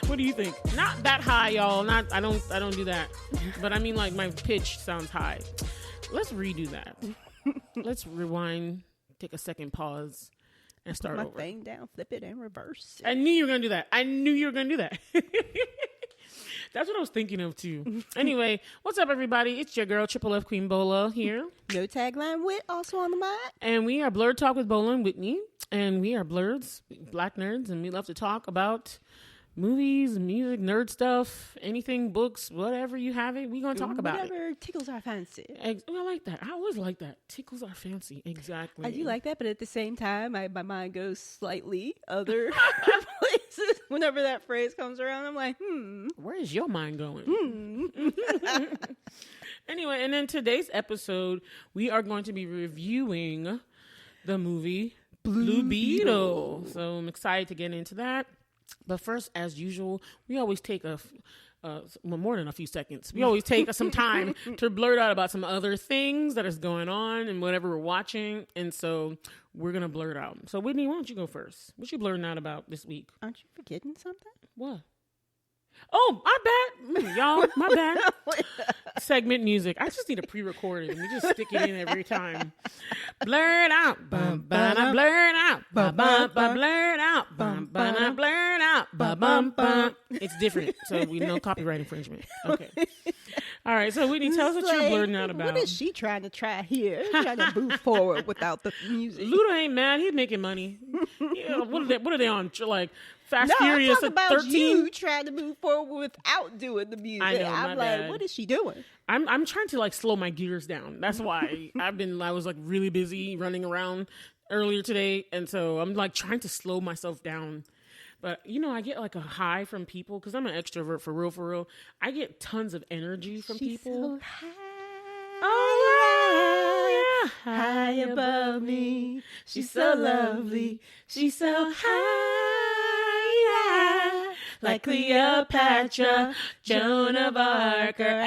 What do you think? Not that high, y'all. I don't do that. But I mean, like, my pitch sounds high. Let's redo that. Let's rewind, take a second pause, and start my over. thing down, flip it, and reverse it. I knew you were going to do that. That's what I was thinking of, too. Anyway, what's up, everybody? It's your girl, Triple F Queen Bola here. No tagline with, also on the mic. And we are BlerdTalk with Bola and Whitney. And we are Blerds, black nerds, and we love to talk about movies, music, nerd stuff, anything, books, whatever you have it, we're going to talk about it. Whatever tickles our fancy. I like that. I always like that. Tickles our fancy. Exactly. I do like that, but at the same time, my mind goes slightly other places. Whenever that phrase comes around, I'm like, Where is your mind going? Anyway, and in today's episode, we are going to be reviewing the movie Blue Beetle. So I'm excited to get into that. But first, as usual, we always take more than a few seconds. We always take some time to blurt out about some other things that is going on and whatever we're watching. And so we're going to blurt out. So Whitney, why don't you go first? What you blurting out about this week? Aren't you forgetting something? What? Oh, my bad. Y'all, my bad. Segment music. I just need a pre-recorded and we just stick it in every time. Blurt out. Bum, ba, blurt out. Bum, bum, ba, blurt out. Bum, ba, blurt out. Bum, bum, bum. It's different, so we know copyright infringement. Okay. All right, so Whitney, tell us what you're blurting out about. What is she trying to try here? Trying to move forward without the music. Luda ain't mad. He's making money. Yeah, what are they on? Like Fast No, Furious I'm talking about 13? you trying to move forward without doing the music. I know, I'm my like, bad. what is she doing? I'm trying to like slow my gears down. That's why I was like really busy running around earlier today, and so I'm like trying to slow myself down. But you know, I get like a high from people because I'm an extrovert for real. I get tons of energy from She's people. so high. Oh yeah, High above me. She's so lovely. She's so high. like Cleopatra, Joan of Arc, or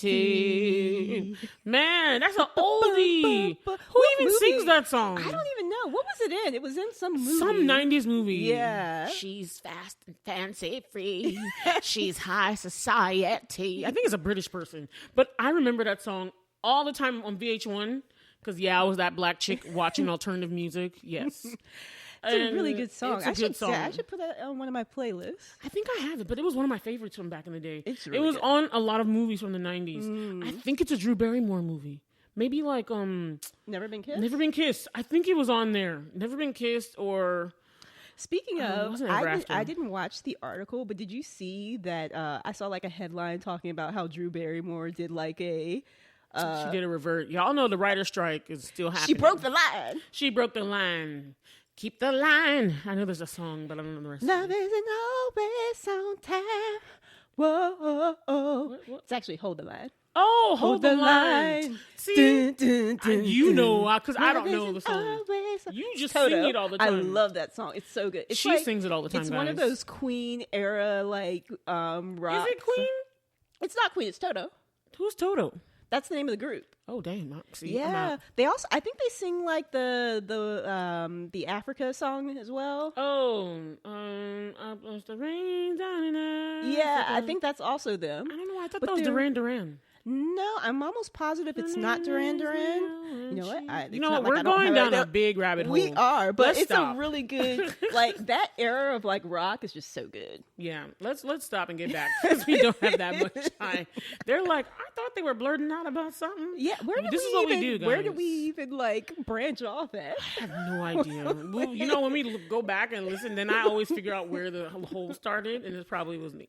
Aphrodite. Man, that's an oldie. Who even sings that song? I don't even know. What was it in? It was in some movie. Some 90s movie. Yeah. She's fast and fancy free. She's high society. I think it's a British person. But I remember that song all the time on VH1. Because, I was that black chick watching alternative music. Yes. It's a really good song. It's a good song. I should put that on one of my playlists. I think I have it, but it was one of my favorites from back in the day. It's really it was good. on a lot of movies from the 90s. I think it's a Drew Barrymore movie. Maybe like Never Been Kissed? Never Been Kissed. I think it was on there. Never Been Kissed or Speaking of, wasn't Ever After. I didn't watch the article, but did you see that I saw like a headline talking about how Drew Barrymore did like a... she did a revert. Y'all know the writer strike is still happening. She broke the line. She broke the line. Keep the line. I know there's a song, but I don't know the rest. Love isn't always on time. Whoa. What? It's actually Hold the Line. Oh, hold the line. See, Dun, dun, dun, you know, dun. because I don't Love know the isn't song. always on- You just Toto. sing it all the time. I love that song. It's so good. It's She like, sings it all the time, It's guys. one of those Queen era like rock. Is it Queen? It's not Queen. It's Toto. Who's Toto? That's the name of the group. Oh, damn. See, I'm Yeah, out. they also. I think they sing like the Africa song as well. Oh, up goes the rain down in Africa. Yeah, I think that's also them. I don't know. I thought But that was they're- Duran Duran. No, I'm almost positive it's not Duran Duran. You know what? You know what? We're going down a big rabbit hole. We are, but Let's it's stop. a really good like that era of like rock is just so good. Yeah, let's stop and get back because we don't have that much time. They're like, I thought they were blurting out about something. Yeah, This is what we do, Where guys. did we even like branch off at? I have no idea. Well, you know, when we go back and listen, then I always figure out where the whole started, and it probably was me.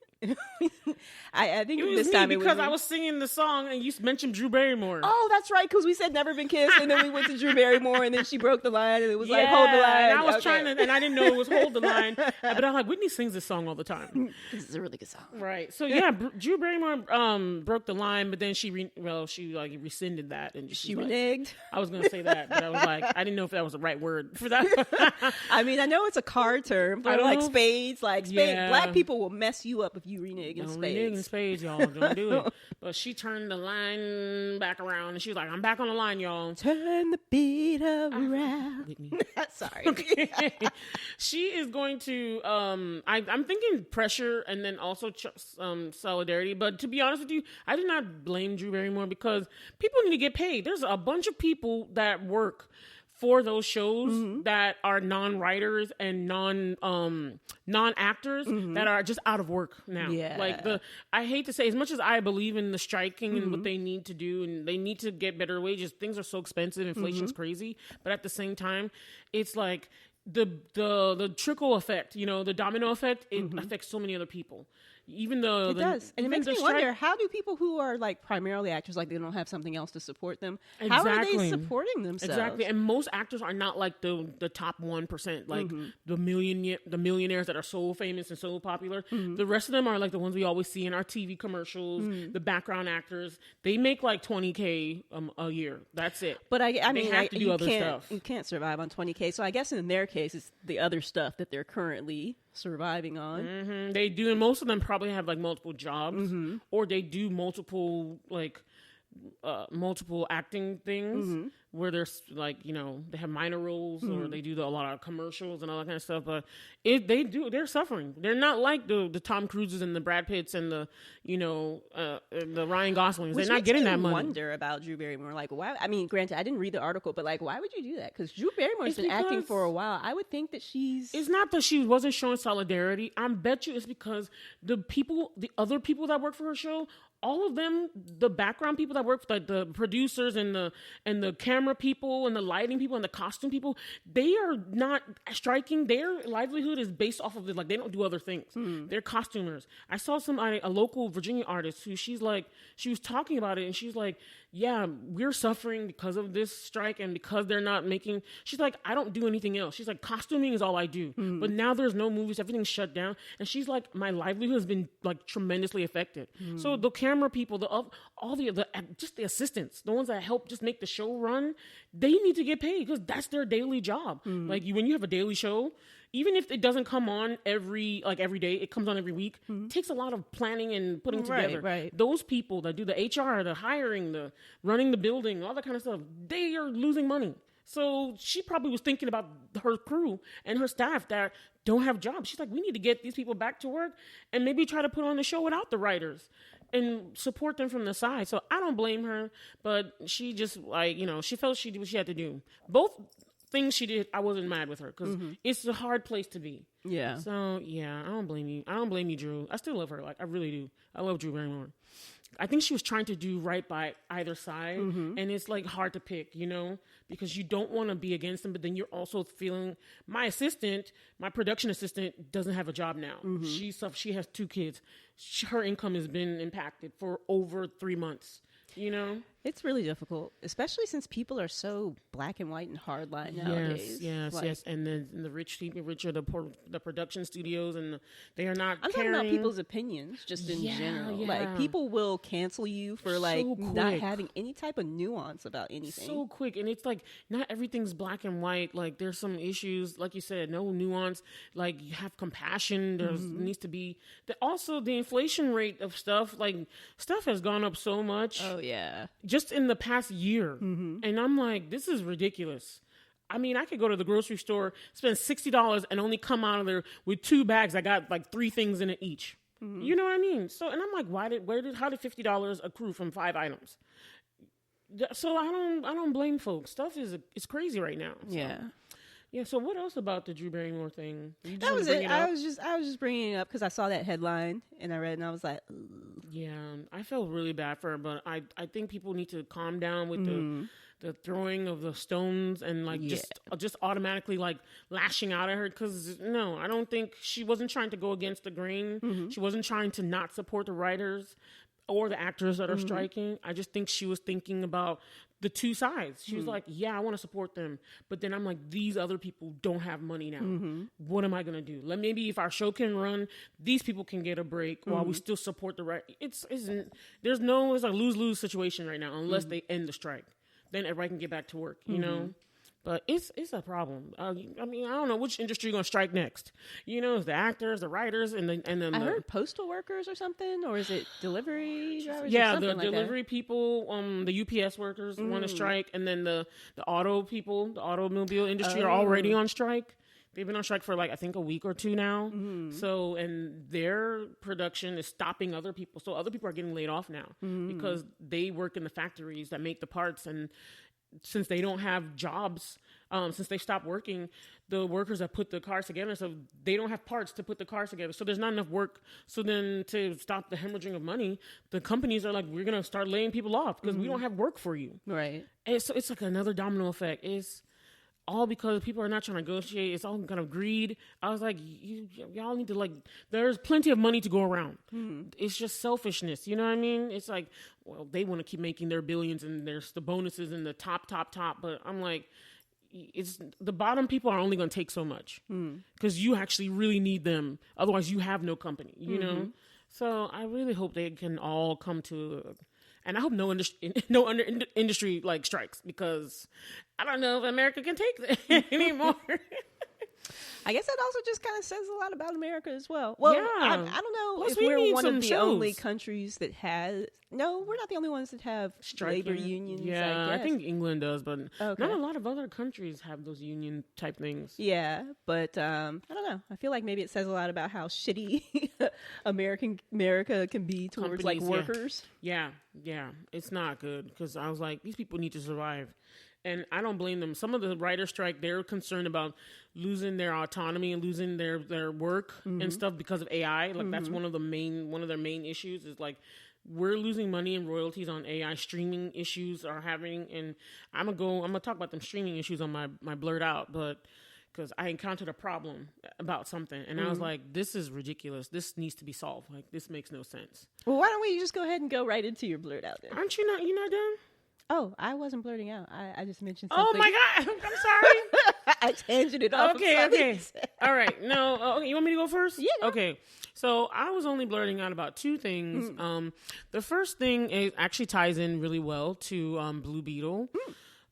I think It was this me time because it was I was singing the song and you mentioned Drew Barrymore. Oh, that's right, because we said Never Been Kissed, and then we went to Drew Barrymore, and then she broke the line, and it was like Hold the Line. And I was Okay. trying to, and I didn't know it was Hold the Line, but I'm like, Whitney sings this song all the time. This is a really good song. Right. So yeah, Drew Barrymore broke the line, but then she like rescinded that and She was like, reneged. I was gonna say that, but I was like, I didn't know if that was the right word for that. I mean, I know it's a car term, I but don't like know. spades, Yeah. Black people will mess you up if you renege in Don't spades. renege in spades, y'all. Don't do it. But she turned turn the line back around. And she was like, I'm back on the line, y'all. Turn the beat around. Whitney. Sorry. Okay. She is going to, I'm thinking pressure and then also solidarity. But to be honest with you, I do not blame Drew Barrymore because people need to get paid. There's a bunch of people that work for those shows that are non-writers and non-actors that are just out of work now. Yeah. Like I hate to say, as much as I believe in the striking and what they need to do, and they need to get better wages, things are so expensive, inflation's crazy. But at the same time, it's like the trickle effect, the domino effect, it affects so many other people. Even though it does, and it makes me wonder, how do people who are like primarily actors, like they don't have something else to support them, how are they supporting themselves? Exactly, and most actors are not like the top 1%, like the millionaires that are so famous and so popular. The rest of them are like the ones we always see in our TV commercials, the background actors. They make like $20K a year. That's it. But I mean, they have to do other stuff. You can't survive on $20K. So I guess in their case, it's the other stuff that they're currently surviving on. They do, and most of them probably have like multiple jobs, or they do multiple acting things where there's like they have minor roles or they do a lot of commercials and all that kind of stuff. But they're suffering. They're not like the Tom Cruises and the Brad Pitts and the Ryan Goslings. They're not getting that money. I wonder about Drew Barrymore. Like, why? I mean, granted, I didn't read the article, but like, why would you do that? Because Drew Barrymore's been acting for a while. I would think that she's. It's not that she wasn't showing solidarity. I bet you it's because the other people that work for her show, all of them, the background people that work, like the producers and the camera people and the lighting people and the costume people, they are not striking. Their livelihood is based off of this. Like, they don't do other things. They're costumers. I saw a local Virginia artist who she was talking about it, and she's like, yeah, we're suffering because of this strike and because they're not making. She's like, I don't do anything else. She's like, costuming is all I do. But now there's no movies. Everything's shut down. And she's like, my livelihood has been like tremendously affected. So the camera people, just the assistants, the ones that help just make the show run, they need to get paid because that's their daily job. Like when you have a daily show, even if it doesn't come on every day, it comes on every week. It takes a lot of planning and putting together. Right. Those people that do the HR, the hiring, the running the building, all that kind of stuff, they are losing money. So she probably was thinking about her crew and her staff that don't have jobs. She's like, we need to get these people back to work and maybe try to put on the show without the writers and support them from the side. So I don't blame her, but she just she felt she did what she had to do. Both things she did, I wasn't mad with her because it's a hard place to be. Yeah. So yeah, I don't blame you. I don't blame you, Drew. I still love her. Like, I really do. I love Drew Barrymore. I think she was trying to do right by either side, and it's like hard to pick, because you don't want to be against them, but then you're also feeling my production assistant doesn't have a job now. She has 2 kids. Her income has been impacted for over 3 months. It's really difficult, especially since people are so black and white and hardline nowadays. Yes. And the rich are the production studios, and they are not. I'm talking about people's opinions, just in general. Yeah. Like, people will cancel you for not having any type of nuance about anything. So quick, and it's like not everything's black and white. Like, there's some issues, like you said, no nuance. Like, you have compassion. There needs to be also the inflation rate of stuff. Like, stuff has gone up so much. Oh yeah. Just in the past year. And I'm like, this is ridiculous. I mean, I could go to the grocery store, spend $60 and only come out of there with 2 bags. I got like 3 things in it each. You know what I mean? So, and I'm like, how did $50 accrue from 5 items? So I don't blame folks. Stuff is crazy right now. So. Yeah. So what else about the Drew Barrymore thing? That was it. I was just bringing it up because I saw that headline and I read it and I was like, ugh. Yeah, I felt really bad for her, but I think people need to calm down with the throwing of the stones and like just automatically like lashing out at her, because no, I don't think she wasn't trying to go against the grain. She wasn't trying to not support the writers or the actors that are striking. I just think she was thinking about the 2 sides. She was like, yeah, I want to support them. But then I'm like, these other people don't have money now. What am I going to do? Maybe if our show can run, these people can get a break while we still support the right. It's a lose-lose situation right now unless they end the strike. Then everybody can get back to work, But it's a problem. I mean, I don't know which industry going to strike next. You know, it's the actors, the writers, and then I heard postal workers or something, or is it delivery drivers? Yeah, or something the like delivery people, the UPS workers want to strike, and then the auto people, the automobile industry are already on strike. They've been on strike for I think a week or two now. So, and their production is stopping other people. So other people are getting laid off now because they work in the factories that make the parts. And since they don't have jobs, since they stopped working, the workers that put the cars together, so they don't have parts to put the cars together. So there's not enough work. So then to stop the hemorrhaging of money, the companies are like, we're going to start laying people off because we don't have work for you. Right. And so it's like another domino effect. It's all because people are not trying to negotiate. It's all kind of greed. I was like, y'all need to there's plenty of money to go around. It's just selfishness. You know what I mean? It's like, well, they want to keep making their billions and there's the bonuses and the top. But I'm like, it's the bottom people are only going to take so much because you actually really need them. Otherwise you have no company, you know? So I really hope they can all come to and I hope no industry strikes because I don't know if America can take that anymore. I guess that also just kind of says a lot about America as well. Well, yeah. I don't know Plus, if we're one of the shows. only countries that has. No, we're not the only ones that have labor unions. Yeah, I guess. I think England does, but not a lot of other countries have those union type things. Yeah, but I don't know. I feel like maybe it says a lot about how shitty America can be towards Companies, workers. Yeah, it's not good because I was like, these people need to survive. And I don't blame them. Some of the writer strike, they're concerned about losing their autonomy and losing their work and stuff because of AI. That's one of their main issues is we're losing money and royalties on AI. Streaming issues are having, and I'm gonna talk about them streaming issues on my Blerd Out, but because I encountered a problem about something and I was like, this is ridiculous. This needs to be solved. This makes no sense. Well, why don't we just go ahead and go right into your Blerd Out then? Aren't you not done? Oh, I wasn't blurting out. I just mentioned something. Oh my God. I'm sorry. I tangented off. Okay. All right. No, you want me to go first? Yeah. Okay. So I was only blurting out about two things. The first thing actually ties in really well to Blue Beetle.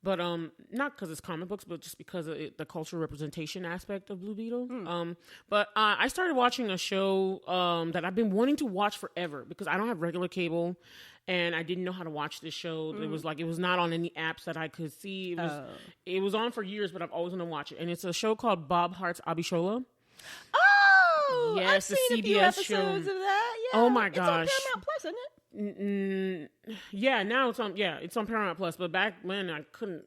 But not because it's comic books, but just because of the cultural representation aspect of Blue Beetle. But I started watching a show that I've been wanting to watch forever because I don't have regular cable. And I didn't know how to watch this show. It was it was not on any apps that I could see. It was on for years, but I've always wanted to watch it. And it's a show called Bob Hearts Abishola. Oh, yes, I've seen the a few CBS episodes show. of that. Yeah. Oh my It's on gosh. Paramount Plus, isn't it? Yeah, now it's on Paramount Plus. But back when I couldn't,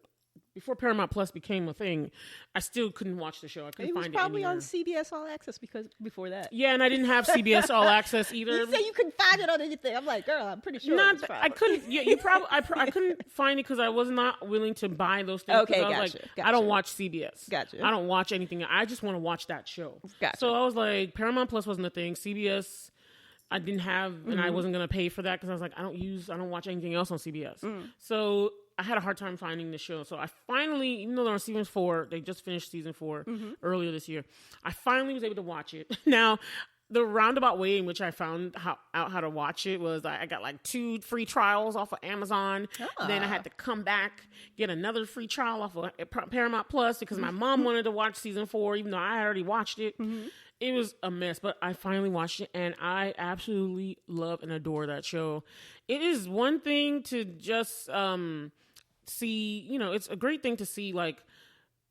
before Paramount Plus became a thing, I still couldn't watch the show. I couldn't find it. It was probably anywhere. on CBS All Access before that. Yeah, and I didn't have CBS All Access either. You say you couldn't find it on anything. I'm like, girl, I'm pretty sure. I couldn't. Yeah, I couldn't find it because I was not willing to buy those things. Okay, I was gotcha. I don't watch CBS. Gotcha. I don't watch anything. I just want to watch that show. Gotcha. So I was like, Paramount Plus wasn't a thing. CBS, I didn't have, and I wasn't gonna pay for that because I was like, I don't watch anything else on CBS. So I had a hard time finding the show. So I finally, even though they're on season 4, they just finished season 4 earlier this year. I finally was able to watch it. Now, the roundabout way in which I found out how to watch it was I got 2 free trials off of Amazon. Then I had to come back, get another free trial off of Paramount Plus because my mom wanted to watch season 4, even though I had already watched it. It was a mess, but I finally watched it, and I absolutely love and adore that show. It is one thing to just see, it's a great thing to see,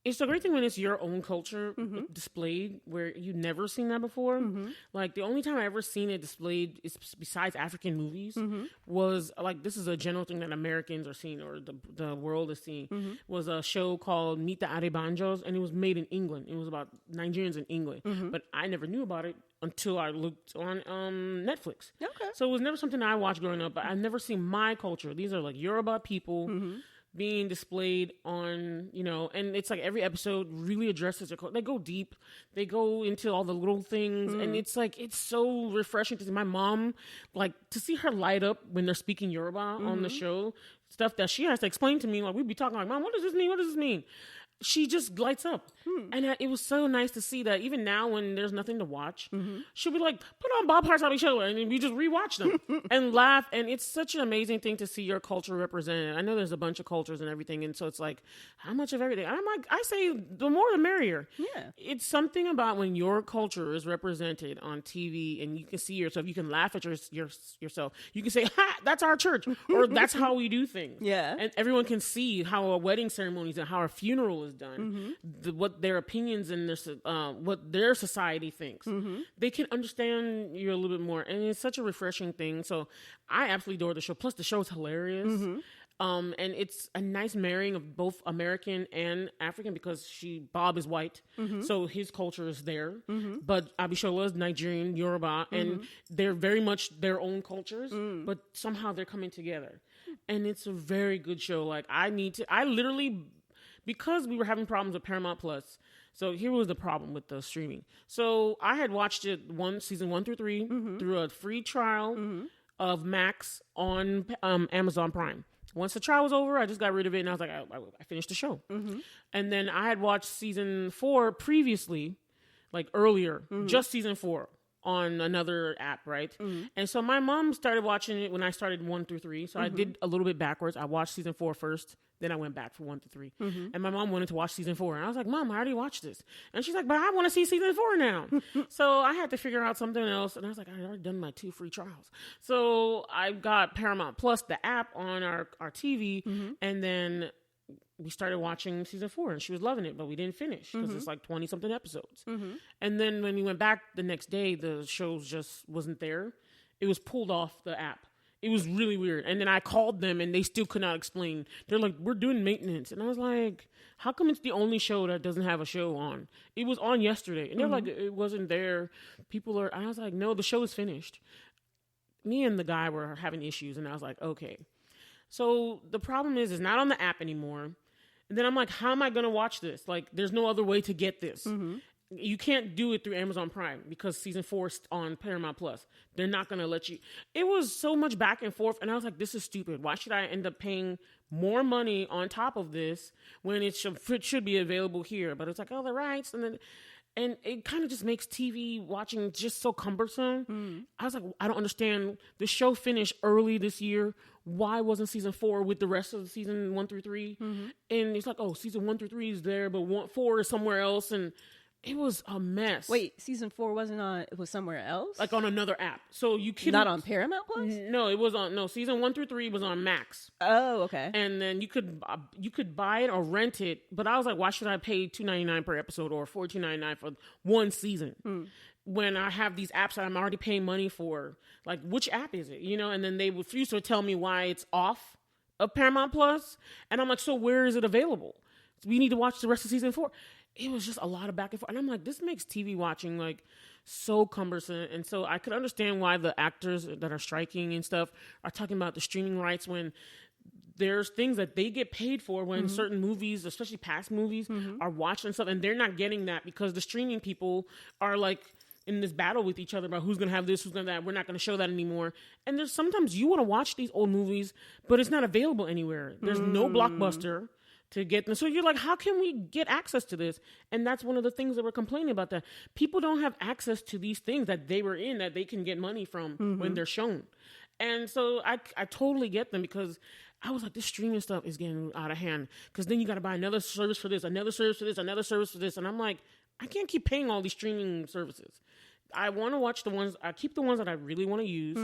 it's a great thing when it's your own culture displayed where you've never seen that before. The only time I ever seen it displayed is besides African movies was this is a general thing that Americans are seeing or the world is seeing was a show called Meet the Adebanjos, and it was made in England. It was about Nigerians in England, but I never knew about it until I looked on Netflix. Okay. So it was never something I watched growing up, but I've never seen my culture. These are Yoruba people being displayed on, and it's every episode really addresses their culture. They go deep. They go into all the little things. And it's it's so refreshing to see my mom, to see her light up when they're speaking Yoruba on the show, stuff that she has to explain to me. We'd be talking Mom, what does this mean? What does this mean? she just lights up. And it was so nice to see that even now when there's nothing to watch, she'll be like, put on Bob Hearts Abishola, and then we just rewatch them and laugh. And it's such an amazing thing to see your culture represented. I know there's a bunch of cultures and everything, and so it's like, how much of everything? I'm like, I say the more the merrier. Yeah. It's something about when your culture is represented on TV and you can see yourself, you can laugh at yourself. You can say, ha, that's our church, or that's how we do things. Yeah. And everyone can see how a wedding ceremony is and how a funeral is done, what their opinions and what their society thinks. They can understand you a little bit more, and it's such a refreshing thing. So I absolutely adore the show. Plus, the show is hilarious. And it's a nice marrying of both American and African because Bob is white, so his culture is there. But Abishola is Nigerian, Yoruba, and they're very much their own cultures, but somehow they're coming together. And it's a very good show. Like, I literally, because we were having problems with Paramount Plus, so here was the problem with the streaming. So I had watched it season 1 through 3 through a free trial of Max on Amazon Prime. Once the trial was over, I just got rid of it, and I was like, I finished the show. And then I had watched season 4 previously, like earlier, just season 4 on another app, right? And so my mom started watching it when I started 1 through 3. So I did a little bit backwards. I watched season 4 first, then I went back for 1 through 3. And my mom wanted to watch season 4. And I was like, Mom, I already watched this. And she's like, but I want to see season 4 now. So I had to figure out something else. And I was like, I already done my 2 free trials. So I got Paramount Plus, the app, on our TV. And then we started watching season 4, and she was loving it, but we didn't finish because it's like 20 something episodes. And then when we went back the next day, the show just wasn't there. It was pulled off the app. It was really weird. And then I called them, and they still could not explain. They're like, we're doing maintenance. And I was like, how come it's the only show that doesn't have a show on? It was on yesterday. And they're like, it wasn't there. I was like, no, the show is finished. Me and the guy were having issues, and I was like, okay. So the problem is it's not on the app anymore. And then I'm like, how am I going to watch this? Like, there's no other way to get this. You can't do it through Amazon Prime because season 4 is on Paramount Plus. They're not going to let you. It was so much back and forth. And I was like, this is stupid. Why should I end up paying more money on top of this when it should be available here? But it's like, oh, the rights. And it kind of just makes TV watching just so cumbersome. I was like, I don't understand. The show finished early this year. Why wasn't season 4 with the rest of the season 1 through 3? And it's like, oh, season 1 through 3 is there, but 4 is somewhere else. And it was a mess. Wait, season 4 wasn't on, it was somewhere else? Like on another app. So you couldn't. Not on Paramount Plus? No, it was season 1 through 3 was on Max. Oh, okay. And then you could buy it or rent it. But I was like, why should I pay $2.99 per episode or $14.99 for one season? When I have these apps that I'm already paying money for, like, which app is it? And then they refuse to tell me why it's off of Paramount Plus. And I'm like, so where is it available? So we need to watch the rest of season 4. It was just a lot of back and forth. And I'm like, this makes TV watching, like, so cumbersome. And so I could understand why the actors that are striking and stuff are talking about the streaming rights when there's things that they get paid for when certain movies, especially past movies, are watched and stuff. And they're not getting that because the streaming people are, like, in this battle with each other about who's going to have this, who's going to that. We're not going to show that anymore. And there's sometimes you want to watch these old movies, but it's not available anywhere. There's no Blockbuster to get them. So you're like, how can we get access to this? And that's one of the things that we're complaining about, that people don't have access to these things that they were in, that they can get money from when they're shown. And so I totally get them, because I was like, this streaming stuff is getting out of hand, because then you got to buy another service for this, another service for this, another service for this. And I'm like, I can't keep paying all these streaming services. I want to watch I keep the ones that I really want to use.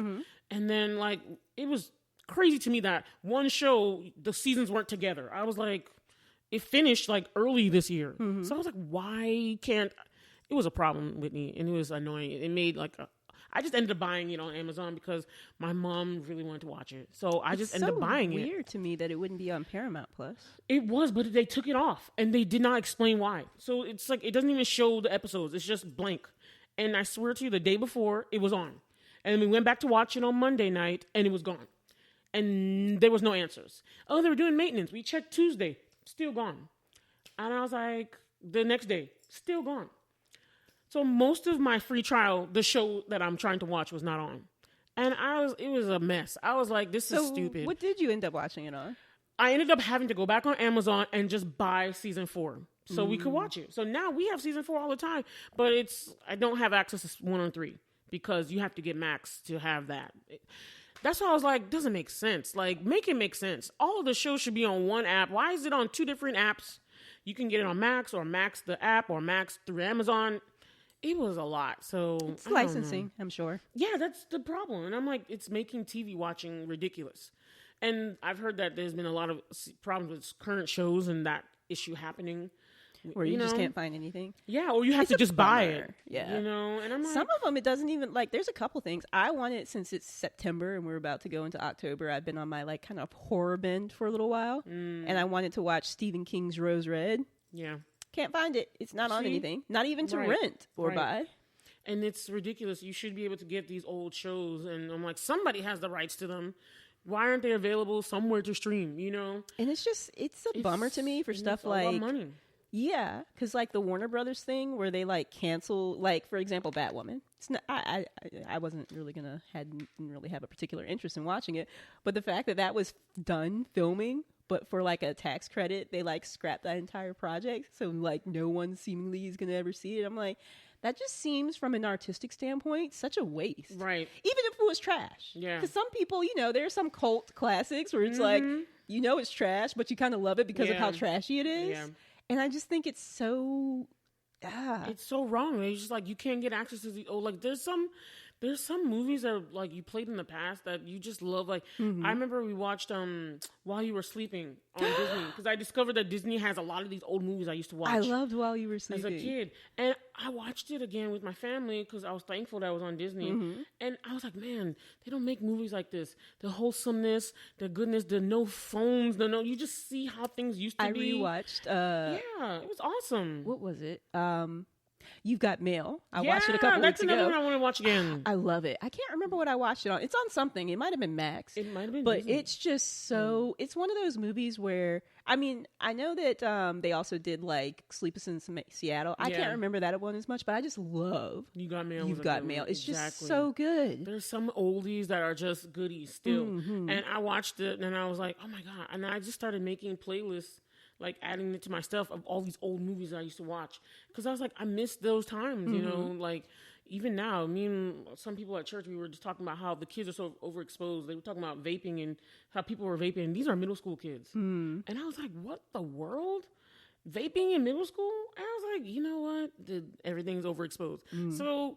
And then, like, it was crazy to me that one show, the seasons weren't together. I was like, it finished like early this year. So I was like, why can't, it was a problem with me, and it was annoying. It made like I just ended up buying it on Amazon because my mom really wanted to watch it. So I just ended up buying it. It's weird to me that it wouldn't be on Paramount Plus. It was, but they took it off, and they did not explain why. So it's like, it doesn't even show the episodes. It's just blank. And I swear to you, the day before, it was on. And we went back to watch it on Monday night, and it was gone. And there was no answers. Oh, they were doing maintenance. We checked Tuesday. Still gone. And I was like, the next day, still gone. So most of my free trial, the show that I'm trying to watch, was not on. And it was a mess. I was like, this is stupid. What did you end up watching it on? I ended up having to go back on Amazon and just buy season 4. so we could watch it. So now we have season 4 all the time, but I don't have access to 1 on 3 because you have to get Max to have that. That's why I was like, doesn't make sense. Like, make it make sense. All of the shows should be on one app. Why is it on 2 different apps? You can get it on Max or Max the app or Max through Amazon. It was a lot. So it's licensing, I'm sure. Yeah, that's the problem. And I'm like, it's making TV watching ridiculous. And I've heard that there's been a lot of problems with current shows and that issue happening. Where you just can't find anything. Yeah, or you have to just buy it. Yeah. You know, and I'm like... Some of them, it doesn't even, like, there's a couple things. I wanted, since it's September and we're about to go into October, I've been on my, like, kind of horror bend for a little while. And I wanted to watch Stephen King's Rose Red. Yeah. Can't find it. It's not on anything. Not even to rent or buy. And it's ridiculous. You should be able to get these old shows. And I'm like, somebody has the rights to them. Why aren't they available somewhere to stream, you know? And it's a bummer to me for stuff like... a lot of money. Yeah, because like the Warner Brothers thing where they like cancel, like for example, Batwoman. It's not, I wasn't really didn't really have a particular interest in watching it, but the fact that was done filming, but for like a tax credit, they like scrapped that entire project, so like no one seemingly is gonna ever see it. I'm like, that just seems from an artistic standpoint such a waste, right? Even if it was trash, yeah. Because some people, you know, there's some cult classics where it's like, you know, it's trash, but you kind of love it because of how trashy it is. Yeah. And I just think it's so... It's so wrong. It's just like you can't get access to the... like there's some movies that are, like you played in the past that you just love. Like I remember we watched While You Were Sleeping on Disney because I discovered that Disney has a lot of these old movies I used to watch. I loved While You Were Sleeping as a kid, and I watched it again with my family because I was thankful that it was on Disney. And I was like, man, they don't make movies like this. The wholesomeness, the goodness, the no phones, you just see how things used to be. I rewatched. Yeah, it was awesome. What was it? You've Got Mail. I watched it a couple weeks ago. That's another one I want to watch again. I love it. I can't remember what I watched it on. It's on something. It might have been Max. It might have been But Disney. it's just so... It's one of those movies where... I mean, I know that they also did like Sleepless in Seattle. I can't remember that one as much, but I just love You Got Mail. You've Got Mail. It's just so good. There's some oldies that are just goodies still. And I watched it and I was like, oh my God. And I just started making playlists, like adding it to my stuff of all these old movies that I used to watch. Because I was like, I missed those times, you know, like even now, me and some people at church, we were just talking about how the kids are so overexposed. They were talking about vaping and how people were vaping. These are middle school kids. And I was like, what the world? Vaping in middle school? And I was like, you know what? Everything's overexposed. So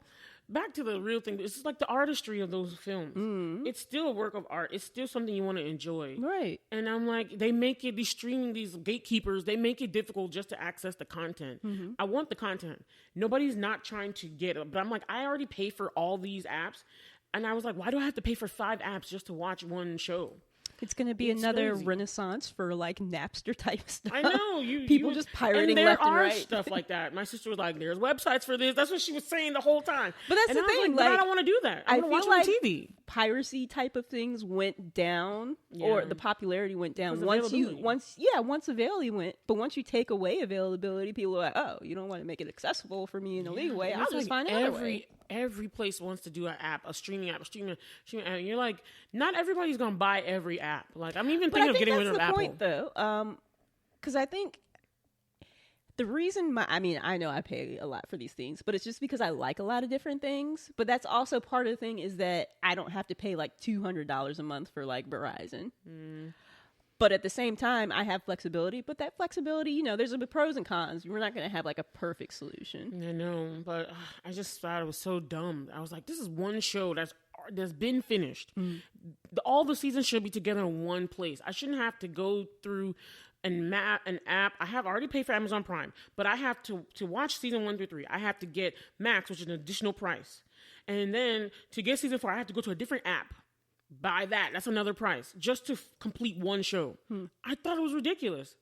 back to the real thing. It's just like the artistry of those films. It's still a work of art. It's still something you want to enjoy. Right. And I'm like, they make it, these gatekeepers, they make it difficult just to access the content. I want the content. Nobody's not trying to get it. But I'm like, I already pay for all these apps. And I was like, why do I have to pay for 5 apps just to watch one show? It's going to be another renaissance for like Napster type stuff. I know. People just pirating and left and right. There are stuff like that. My sister was like, there's websites for this. That's what she was saying the whole time. But that's the thing. Like, I don't want to do that. I want to watch it on TV. Piracy type of things went down, or the popularity went down once availability went. But once you take away availability, people are like, oh, you don't want to make it accessible for me in a legal way. I'll just find another way. Every place wants to do an app, a streaming app, and you're like, not everybody's gonna buy every app. Like, I'm even thinking of getting rid of Apple. Point, though, because I think the reason I know I pay a lot for these things, but it's just because I like a lot of different things. But that's also part of the thing is that I don't have to pay like $200 a month for like Verizon. But at the same time, I have flexibility. But that flexibility, you know, there's a pros and cons. We're not going to have like a perfect solution. I know, but I just thought it was so dumb. I was like, this is one show that's been finished. All the seasons should be together in one place. I shouldn't have to go through an app. I have already paid for Amazon Prime, but I have to watch season 1 through 3. I have to get Max, which is an additional price. And then to get season 4, I have to go to a different app. Buy that's another price just to complete one show. I thought it was ridiculous.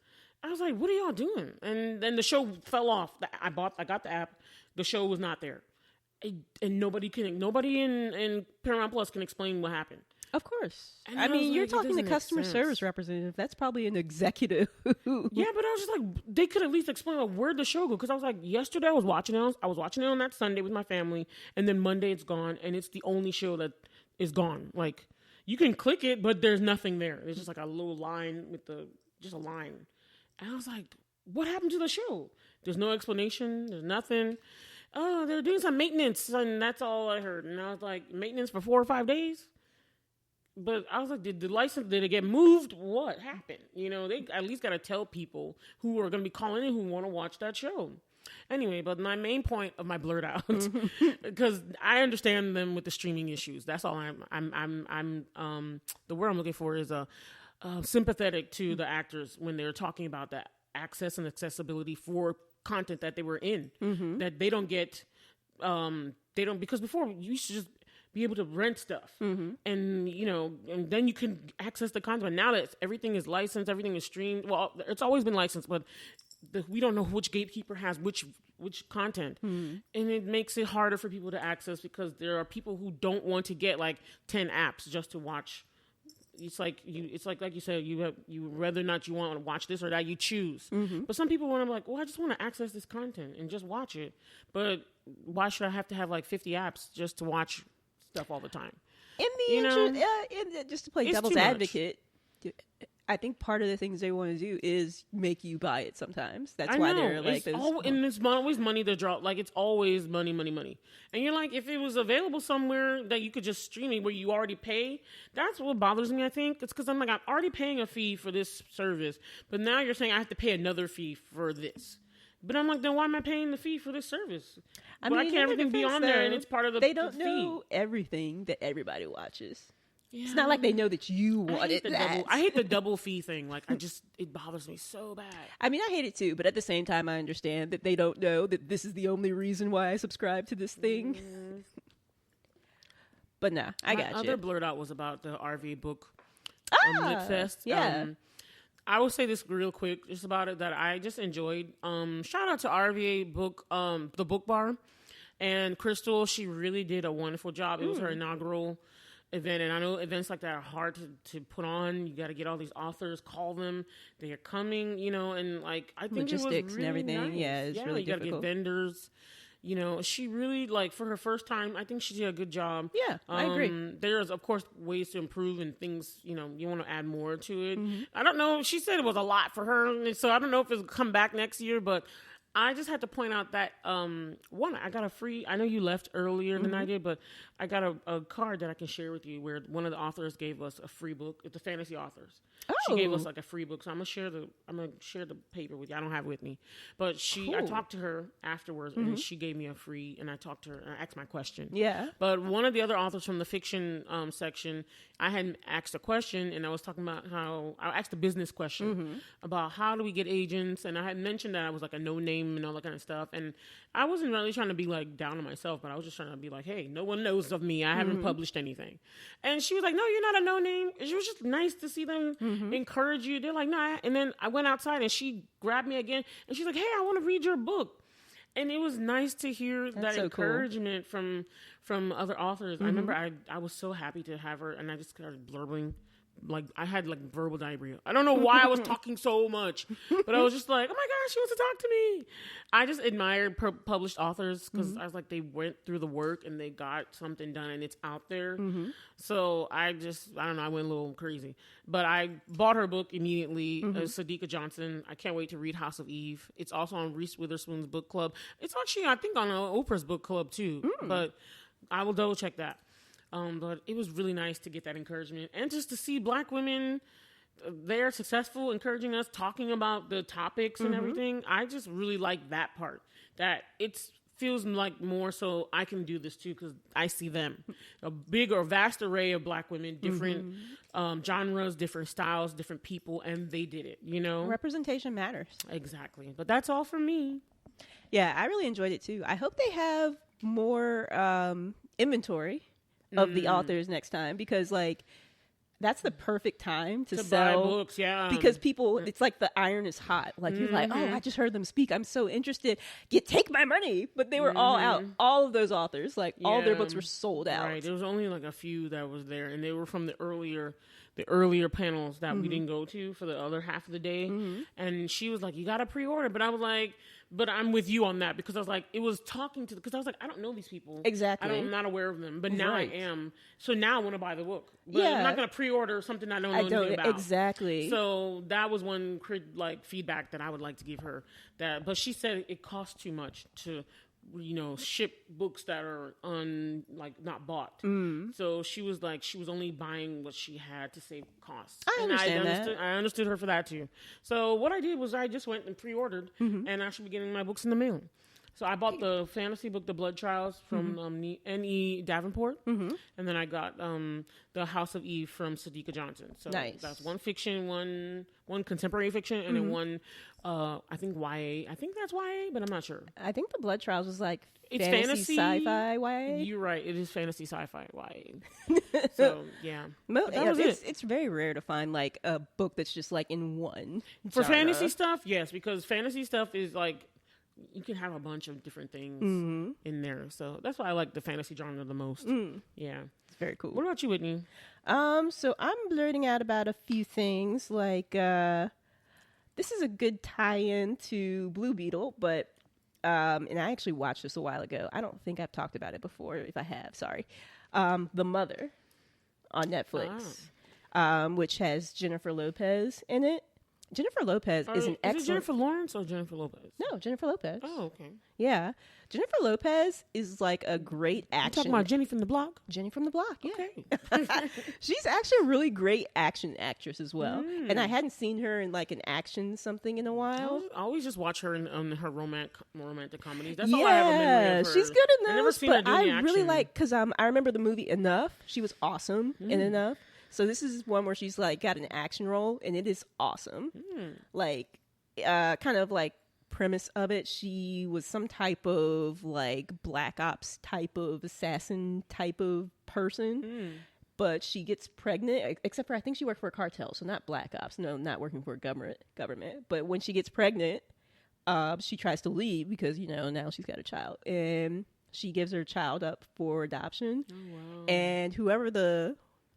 I was like, what are y'all doing? And then the show fell off. I got the app. The show was not there. And nobody in Paramount Plus can explain what happened. Of course. And I mean, you're talking to customer service representative. That's probably an executive. Yeah, but I was just like, they could at least explain like where'd the show go? Because I was like, yesterday I was watching it on that Sunday with my family, and then Monday it's gone, and it's the only show that is gone. Like, you can click it, but there's nothing there. It's just like a little line just a line. And I was like, what happened to the show? There's no explanation. There's nothing. Oh, they're doing some maintenance, and that's all I heard. And I was like, maintenance for 4 or 5 days? But I was like, did it get moved? What happened? They at least got to tell people who are going to be calling in who want to watch that show. Anyway, but my main point of my blurt out, because I understand them with the streaming issues. That's all I'm the word I'm looking for is sympathetic to the actors when they're talking about the access and accessibility for content that they were in, that they don't get, because before you used to just be able to rent stuff and and then you can access the content. But now that everything is licensed, everything is streamed. Well, it's always been licensed, but we don't know which gatekeeper has which content, and it makes it harder for people to access because there are people who don't want to get like 10 apps just to watch. It's like you said, you whether or not you want to watch this or that, you choose. But some people want to like, well, I just want to access this content and just watch it. But why should I have to have like 50 apps just to watch stuff all the time? In the interest, just to play devil's advocate, I think part of the things they want to do is make you buy it sometimes. That's why they're like... And it's always money to draw. Like, it's always money. And you're like, if it was available somewhere that you could just stream it where you already pay, that's what bothers me, I think. It's because I'm like, I'm already paying a fee for this service, but now you're saying I have to pay another fee for this. But I'm like, then why am I paying the fee for this service? Why can't everything be on there and it's part of the fee? They don't know everything that everybody watches. Yeah. It's not like they know that you wanted that. I hate the double fee thing. Like, it bothers me so bad. I mean, I hate it too, but at the same time, I understand that they don't know that this is the only reason why I subscribe to this thing. But nah, I got you. My other blurt out was about the RVA book Lit Fest. Yeah. I will say this real quick, just about it, that I just enjoyed. Shout out to RVA book, the book bar, and Crystal. She really did a wonderful job. It was her inaugural event, and I know events like that are hard to put on. You got to get all these authors, call them, they are coming, and like I think logistics it was really and everything. nice. Yeah, it's really you got to get vendors. She really, like, for her first time, I think she did a good job. Yeah, I agree. There's, of course, ways to improve and things, you want to add more to it. I don't know. She said it was a lot for her, so I don't know if it'll come back next year, but I just had to point out that, one, I got a free, I know you left earlier than I did, but I got a card that I can share with you where one of the authors gave us a free book. It's the fantasy authors. Oh. She gave us like a free book. So I'm going to share the paper with you. I don't have it with me, but I talked to her afterwards and she gave me a free, and I talked to her and I asked my question. Yeah. But one of the other authors from the fiction section, I had asked a question, and I was talking about how I asked a business question about how do we get agents. And I had mentioned that I was like a no name and all that kind of stuff. And I wasn't really trying to be like down on myself, but I was just trying to be like, hey, no one knows of me. I haven't published anything. And she was like, no, you're not a no name. It was just nice to see them encourage you. They're like, no. And then I went outside and she grabbed me again and she's like, hey, I want to read your book. And it was nice to hear that encouragement from other authors. I remember I was so happy to have her, and I just started blurbing. Like, I had like verbal diarrhea. I don't know why I was talking so much, but I was just like, oh my gosh, she wants to talk to me. I just admired published authors because I was like, they went through the work and they got something done and it's out there. So I don't know, I went a little crazy. But I bought her book immediately, Sadiqa Johnson. I can't wait to read House of Eve. It's also on Reese Witherspoon's book club. It's actually, I think, on Oprah's book club too. But I will double check that. But it was really nice to get that encouragement and just to see Black women, they're successful, encouraging us, talking about the topics and everything. I just really like that part, that it feels like more so I can do this too because I see them. A big or vast array of Black women, different genres, different styles, different people, and they did it, Representation matters. Exactly. But that's all for me. Yeah, I really enjoyed it too. I hope they have more inventory of the authors next time, because like that's the perfect time to sell buy books, because people, it's like the iron is hot. Like you're like, oh, I just heard them speak, I'm so interested. Take my money. But they were all out. All of those authors, like all their books were sold out. Right. There was only like a few that was there, and they were from the earlier panels that we didn't go to for the other half of the day. And she was like, you got to pre-order. But I was like, But I'm with you on that because I was like, it was talking to, because I was like, I don't know these people. Exactly. I'm not aware of them. But now Right. I am. So now I want to buy the book. But I'm not going to pre-order something I don't know anything about. Exactly. So that was one feedback that I would like to give her. But she said it costs too much to, ship books that are not bought. So she was like, she was only buying what she had to save costs. I understand that. I understood her for that too. So what I did was I just went and pre-ordered, and I should be getting my books in the mail. So I bought the fantasy book, The Blood Trials, from N.E. Davenport, and then I got The House of Eve from Sadika Johnson. So nice. That's one fiction, one contemporary fiction, and then one, I think YA. I think that's YA, but I'm not sure. I think The Blood Trials was like it's fantasy sci-fi YA. You're right. It is fantasy sci-fi YA. So yeah, it's very rare to find like a book that's just like in one for genre. fantasy stuff. Yes, because fantasy stuff is like, you can have a bunch of different things in there. So that's why I like the fantasy genre the most. Yeah. It's very cool. What about you, Whitney? So I'm blurting out about a few things. Like, this is a good tie-in to Blue Beetle, but, and I actually watched this a while ago. I don't think I've talked about it before. If I have, sorry. The Mother on Netflix, which has Jennifer Lopez in it. Jennifer Lopez is an excellent... Is it Jennifer Lawrence or Jennifer Lopez? No, Jennifer Lopez. Oh, okay. Yeah. Jennifer Lopez is like a great action... You talking about Jenny from the Block? Jenny from the Block, yeah. Okay. She's actually a really great action actress as well. And I hadn't seen her in like an action something in a while. I always just watch her in her romantic comedies. That's all I have a memory of her. She's good in those. I've never seen her do any action. Really like, because I remember the movie Enough. She was awesome in Enough. So this is one where she's like got an action role, and it is awesome. Like, kind of like premise of it, she was some type of like black ops type of assassin type of person, but she gets pregnant. Except for I think she worked for a cartel, so not black ops. No, not working for a government. But when she gets pregnant, she tries to leave because now she's got a child, and she gives her child up for adoption. Oh, wow. And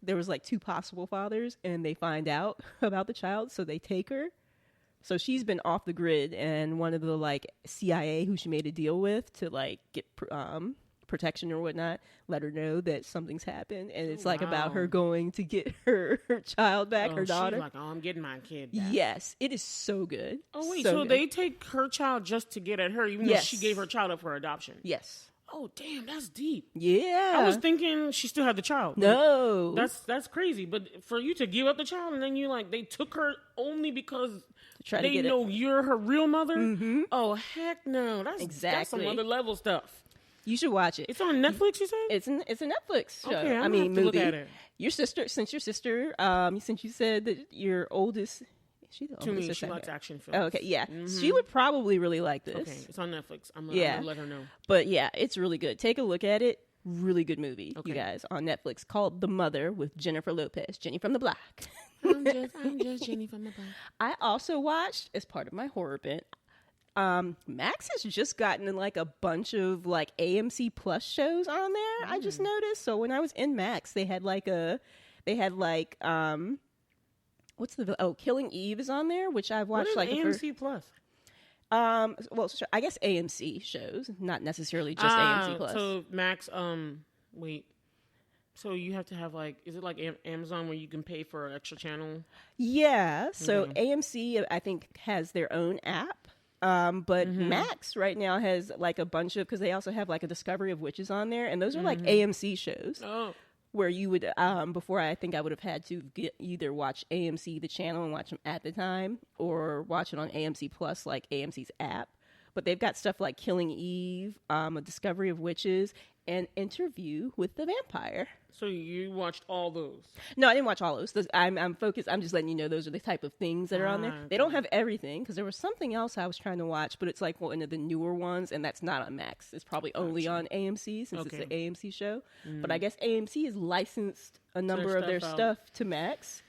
there was like two possible fathers, and they find out about the child, so they take her. So she's been off the grid, and one of the like CIA who she made a deal with to like get protection or whatnot, let her know that something's happened, and it's like about her going to get her child back, her daughter. She's like, I'm getting my kid back. Yes, it is so good. Oh wait, so they take her child just to get at her, even though she gave her child up for adoption. Yes. Oh damn, that's deep. Yeah, I was thinking she still had the child. No, that's crazy. But for you to give up the child and then they took her only because they know you're her real mother. Oh heck no, that's some other level stuff. You should watch it. It's on Netflix. You said it's a Netflix show. Okay, I mean, movie. Look at it. Your sister, since you said that your oldest. She's the to me, she likes action films. Oh, okay, yeah. She would probably really like this. Okay, it's on Netflix. I'm gonna let her know. But yeah, it's really good. Take a look at it. Really good movie, you guys, on Netflix called The Mother with Jennifer Lopez, Jenny from the Block. I'm just Jenny from the Block. I also watched, as part of my horror bit, Max has just gotten like a bunch of like AMC Plus shows on there. I just noticed. So when I was in Max, they had Killing Eve is on there, which I've watched. What is AMC Plus? Well, I guess AMC shows, not necessarily just AMC Plus. So Max, wait. So you have to have is it like Amazon where you can pay for an extra channel? Yeah. So AMC, I think, has their own app. But Max right now has like a bunch of, because they also have like a Discovery of Witches on there, and those are like AMC shows. Oh. Where you would, before I think I would have had to either watch AMC, the channel, and watch them at the time, or watch it on AMC Plus, like AMC's app. But they've got stuff like Killing Eve, A Discovery of Witches, and Interview with the Vampire. So you watched all those? No, I didn't watch all those. I'm focused. I'm just letting you know those are the type of things that are on there. Okay. They don't have everything, because there was something else I was trying to watch, but it's like one of the newer ones, and that's not on Max. It's probably only on AMC, since it's an AMC show. But I guess AMC has licensed a number of their stuff to Max.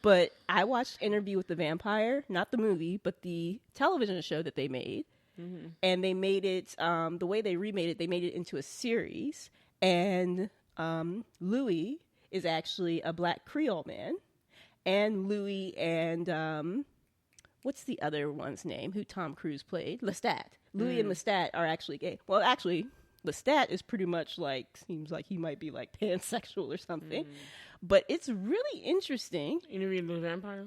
But I watched Interview with the Vampire, not the movie, but the television show that they made. And they made it, the way they remade it, they made it into a series. And Louis is actually a black Creole man. And Louis and, what's the other one's name, who Tom Cruise played? Lestat. Louis and Lestat are actually gay. Well, actually, Lestat is pretty much like, seems like he might be like pansexual or something. But it's really interesting. Interview with the Vampire?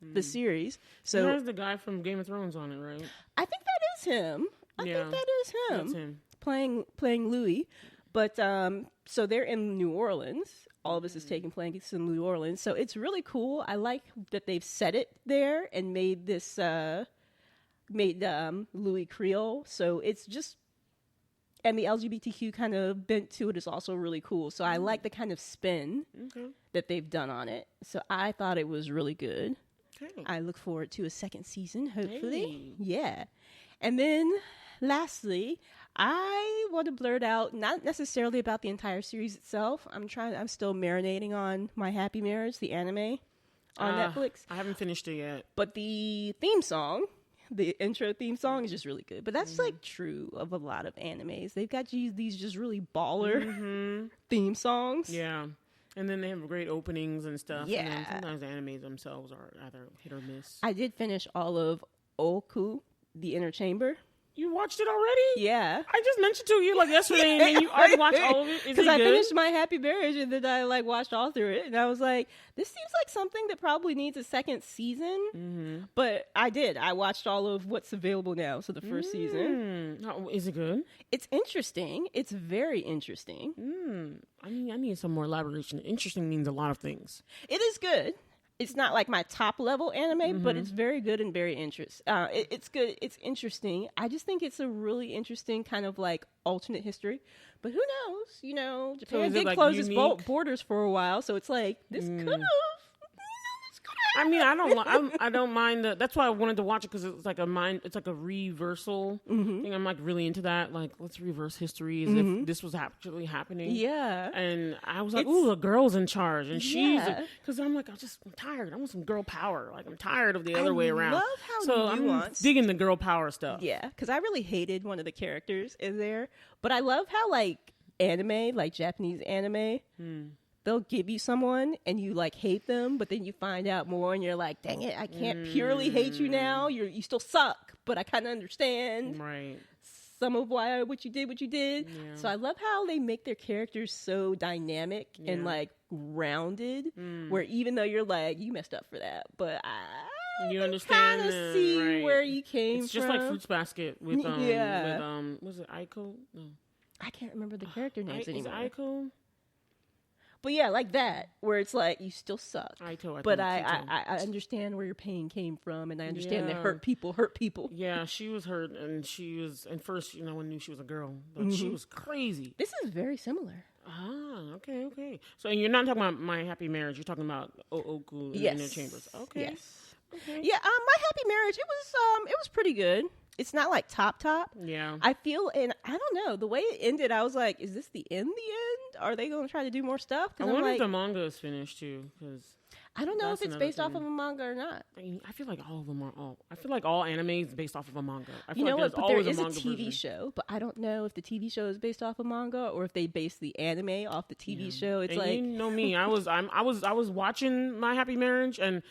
The series. So there's the guy from Game of Thrones on it, right? I think that is him. I think that is him. That's him. Playing Louis. But so they're in New Orleans. All of this is taking place in New Orleans. So it's really cool. I like that they've set it there and made this Louis Creole. So it's just, and the LGBTQ kind of bent to it is also really cool. So I like the kind of spin that they've done on it. So I thought it was really good. Okay. I look forward to a second season, hopefully. Hey. Yeah. And then lastly, I want to blurt out, not necessarily about the entire series itself. I'm still marinating on My Happy Marriage, the anime on Netflix. I haven't finished it yet. But the theme song, the intro theme song is just really good. But that's like true of a lot of animes. They've got these just really baller theme songs. Yeah. And then they have great openings and stuff. Yeah. And then sometimes the animes themselves are either hit or miss. I did finish all of Ooku, The Inner Chamber. You watched it already? Yeah. I just mentioned to you like yesterday, and then you already watched all of it. Because I finished My Happy Marriage, and then I like watched all through it, and I was like, this seems like something that probably needs a second season. But I did. I watched all of what's available now, so the first season. Is it good? It's interesting. It's very interesting. I mean, I need some more elaboration. Interesting means a lot of things. It is good. It's not like my top level anime, but it's very good and very interesting. It's good. It's interesting. I just think it's a really interesting kind of like alternate history. But who knows? You know, Japan did close its borders for a while, so it's like this could have. I mean, I don't mind that's why I wanted to watch it, because it's like it's like a reversal thing. I'm like really into that. Like, let's reverse history as if this was actually happening. Yeah. And I was like, ooh, the girl's in charge, and she's, because I'm like, I'm tired. I want some girl power. Like, I'm tired of the other way around. I love how nuanced. I'm digging the girl power stuff. Yeah, because I really hated one of the characters in there, but I love how like anime, like Japanese anime. They'll give you someone and you like hate them, but then you find out more and you're like, dang it, I can't purely hate you now. You still suck, but I kind of understand some of what you did. Yeah. So I love how they make their characters so dynamic and like grounded, where even though you're like, you messed up for that, but you understand, kind of see where you came from. It's just like Fruits Basket with was it Aiko? No, I can't remember the character names anymore. Is Aiko? But yeah, like that, where it's like, you still suck. But I understand where your pain came from, and I understand that hurt people. Yeah, she was hurt, and first, I knew she was a girl, but she was crazy. This is very similar. Okay. So, and you're not talking about My Happy Marriage, you're talking about Ooku in their chambers. Okay. Yes. Okay. Yeah, My Happy Marriage, it was pretty good. It's not like top. Yeah. I feel, and I don't know, the way it ended, I was like, is this the end? Are they going to try to do more stuff? I wonder if the manga is finished too, because I don't know if it's based off of a manga or not. I feel like all of them are I feel like all anime is based off of a manga. You know what? But there is a TV show, but I don't know if the TV show is based off a manga or if they base the anime off the TV show. It's like, you know me, I was watching My Happy Marriage, and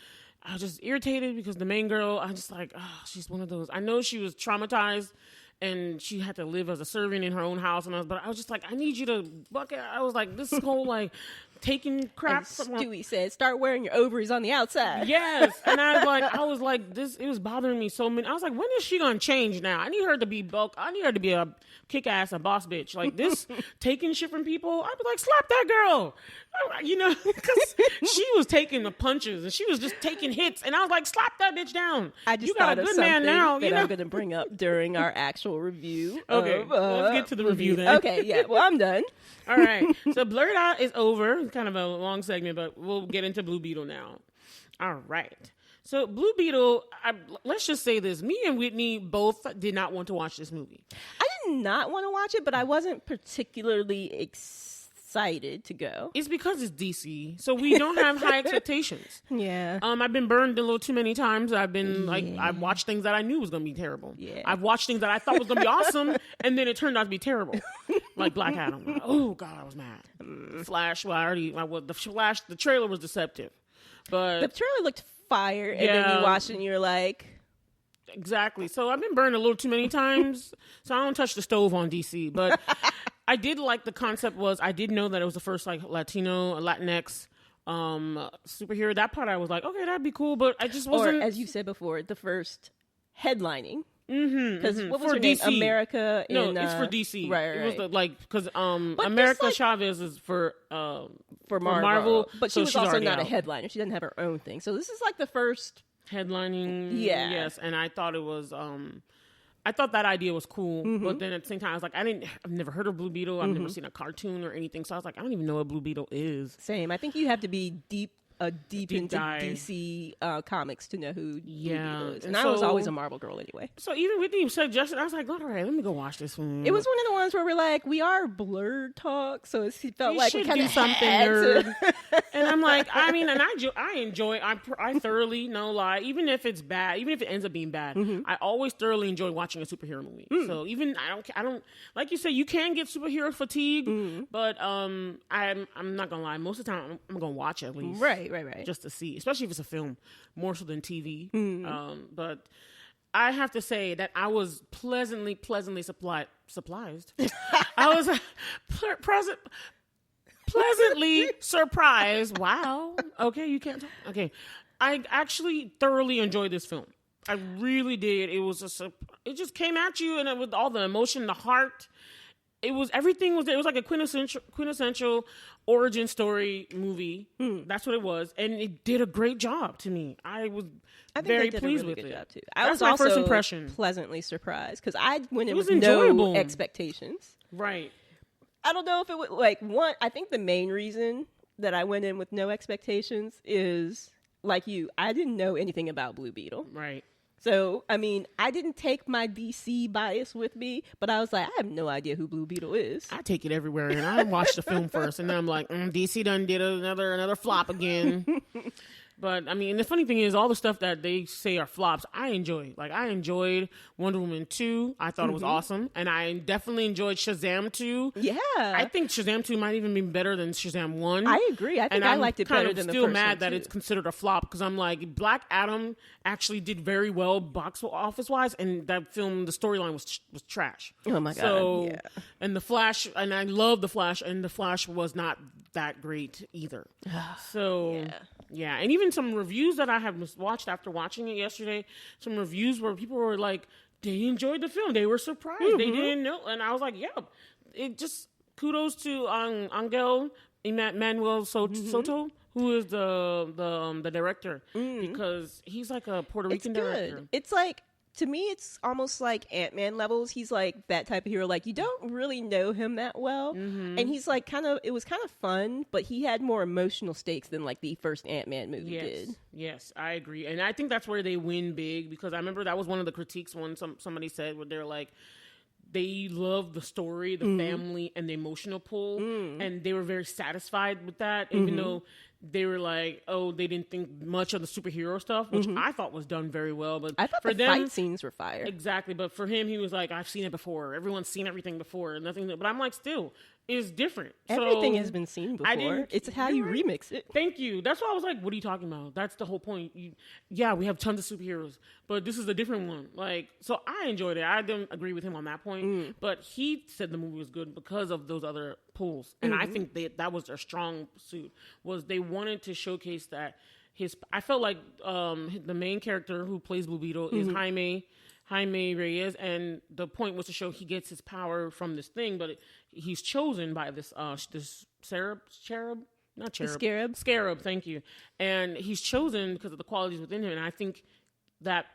I was just irritated because the main girl, I'm just like, she's one of those. I know she was traumatized and she had to live as a servant in her own house, but I was just like, I need you to bucket. I was like, this whole like taking crap. Stewie said, start wearing your ovaries on the outside. Yes. And I was like, this, it was bothering me so many. I was like, when is she going to change now? I need her to be a kick-ass, a boss bitch. Like this, taking shit from people. I'd be like, slap that girl. Because she was taking the punches and she was just taking hits. And I was like, slap that bitch down. I just got a good man now. That I'm going to bring up during our actual review. Okay. Let's get to the review then. Okay. Yeah. Well, I'm done. All right. So Blerd Out is over. It's kind of a long segment, but we'll get into Blue Beetle now. All right. So Blue Beetle, let's just say this. Me and Whitney both did not want to watch this movie. I did not want to watch it, but I wasn't particularly excited to go. It's because it's DC, so we don't have high expectations. Yeah. I've been burned a little too many times. I've been I've watched things that I knew was going to be terrible. Yeah. I've watched things that I thought was going to be awesome, and then it turned out to be terrible. Like Black Adam. Like, oh God, I was mad. Flash. Well, the trailer was deceptive, but the trailer looked fire, and then you watch it and you're like, Exactly. So I've been burned a little too many times, so I don't touch the stove on DC. But I did like the concept I did know that it was the first like Latinx superhero. That part I was like, okay, that'd be cool, but I just wasn't. Or as you said before, the first headlining. Because what was for her name? DC. America. No, it's for DC. Right. It was because America Chavez is for Marvel, but she was also not out. a headliner. She doesn't have her own thing. So this is like the first headlining. Yeah. Yes, and I thought it was. I thought that idea was cool, but then at the same time, I was like, I've never heard of Blue Beetle. I've never seen a cartoon or anything. So I was like, I don't even know what Blue Beetle is. Same. I think you have to be deep into dive. DC comics to know who Blue Beetle is. And so, I was always a Marvel girl anyway. So even Whitney suggested, I was like, all right, let me go watch this one. It was one of the ones where we're like, we are BlerdTalk, so it felt like we kind do of something nerd. And I'm like, I mean, and I enjoy. I thoroughly, no lie, even if it's bad, even if it ends up being bad, I always thoroughly enjoy watching a superhero movie. So even I don't like you say, you can get superhero fatigue, but I'm not gonna lie, most of the time I'm gonna watch it at least. Right. Just to see, especially if it's a film, more so than TV. But I have to say that I was pleasantly surprised. I was pleasantly surprised. Wow. Okay, you can't talk. Okay. I actually thoroughly enjoyed this film. I really did. It was it just came at you, and with all the emotion, the heart. Everything was there. It was like a quintessential origin story movie. That's what it was, and it did a great job to me. I think very pleased really with good it. job too. That's was my also first impression. Pleasantly surprised because I went in with enjoyable. no expectations. Right. I don't know if it would one. I think the main reason that I went in with no expectations is like you. I didn't know anything about Blue Beetle. Right. So, I mean, I didn't take my DC bias with me, but I was like, I have no idea who Blue Beetle is. I take it everywhere, and I watched the film first, and then I'm like, DC done did another flop again. But, I mean, the funny thing is, all the stuff that they say are flops, I enjoy. Like, I enjoyed Wonder Woman 2. I thought it was awesome. And I definitely enjoyed Shazam 2. Yeah. I think Shazam 2 might even be better than Shazam 1. I agree. I think I liked it better than the first one. I'm still mad that it's considered a flop, because I'm like, Black Adam actually did very well box office-wise, and that film, the storyline was trash. Oh, my God. So, yeah. And The Flash, and I love The Flash, and The Flash was not that great either. So... Yeah, and even some reviews that I have watched after watching it yesterday, some reviews where people were like, they enjoyed the film. They were surprised. They didn't know. And I was like, yeah, it just kudos to Angel Manuel Soto, who is the director, because he's like a Puerto Rican director. It's like, to me, it's almost like Ant-Man levels. He's like that type of hero. Like, you don't really know him that well. And he's like it was kind of fun, but he had more emotional stakes than like the first Ant-Man movie did. Yes, I agree. And I think that's where they win big, because I remember that was one of the critiques somebody said, where they're like, they love the story, the family, and the emotional pull. And they were very satisfied with that, even though they were like, oh, they didn't think much of the superhero stuff, which I thought was done very well. But I thought for the fight scenes were fire. Exactly. But for him, he was like, I've seen it before. Everyone's seen everything before. Nothing. But I'm like, still, it's different. Everything has been seen before. It's how you remix it. Thank you. That's why I was like, what are you talking about? That's the whole point. Yeah, we have tons of superheroes, but this is a different one. Like, so I enjoyed it. I didn't agree with him on that point, but he said the movie was good because of those other pulls. And I think that was their strong suit, was they wanted to showcase that I felt like the main character who plays Blue Beetle is Jaime Reyes, and the point was to show he gets his power from this thing, but he's chosen by this scarab. Thank you. And he's chosen because of the qualities within him, and I think that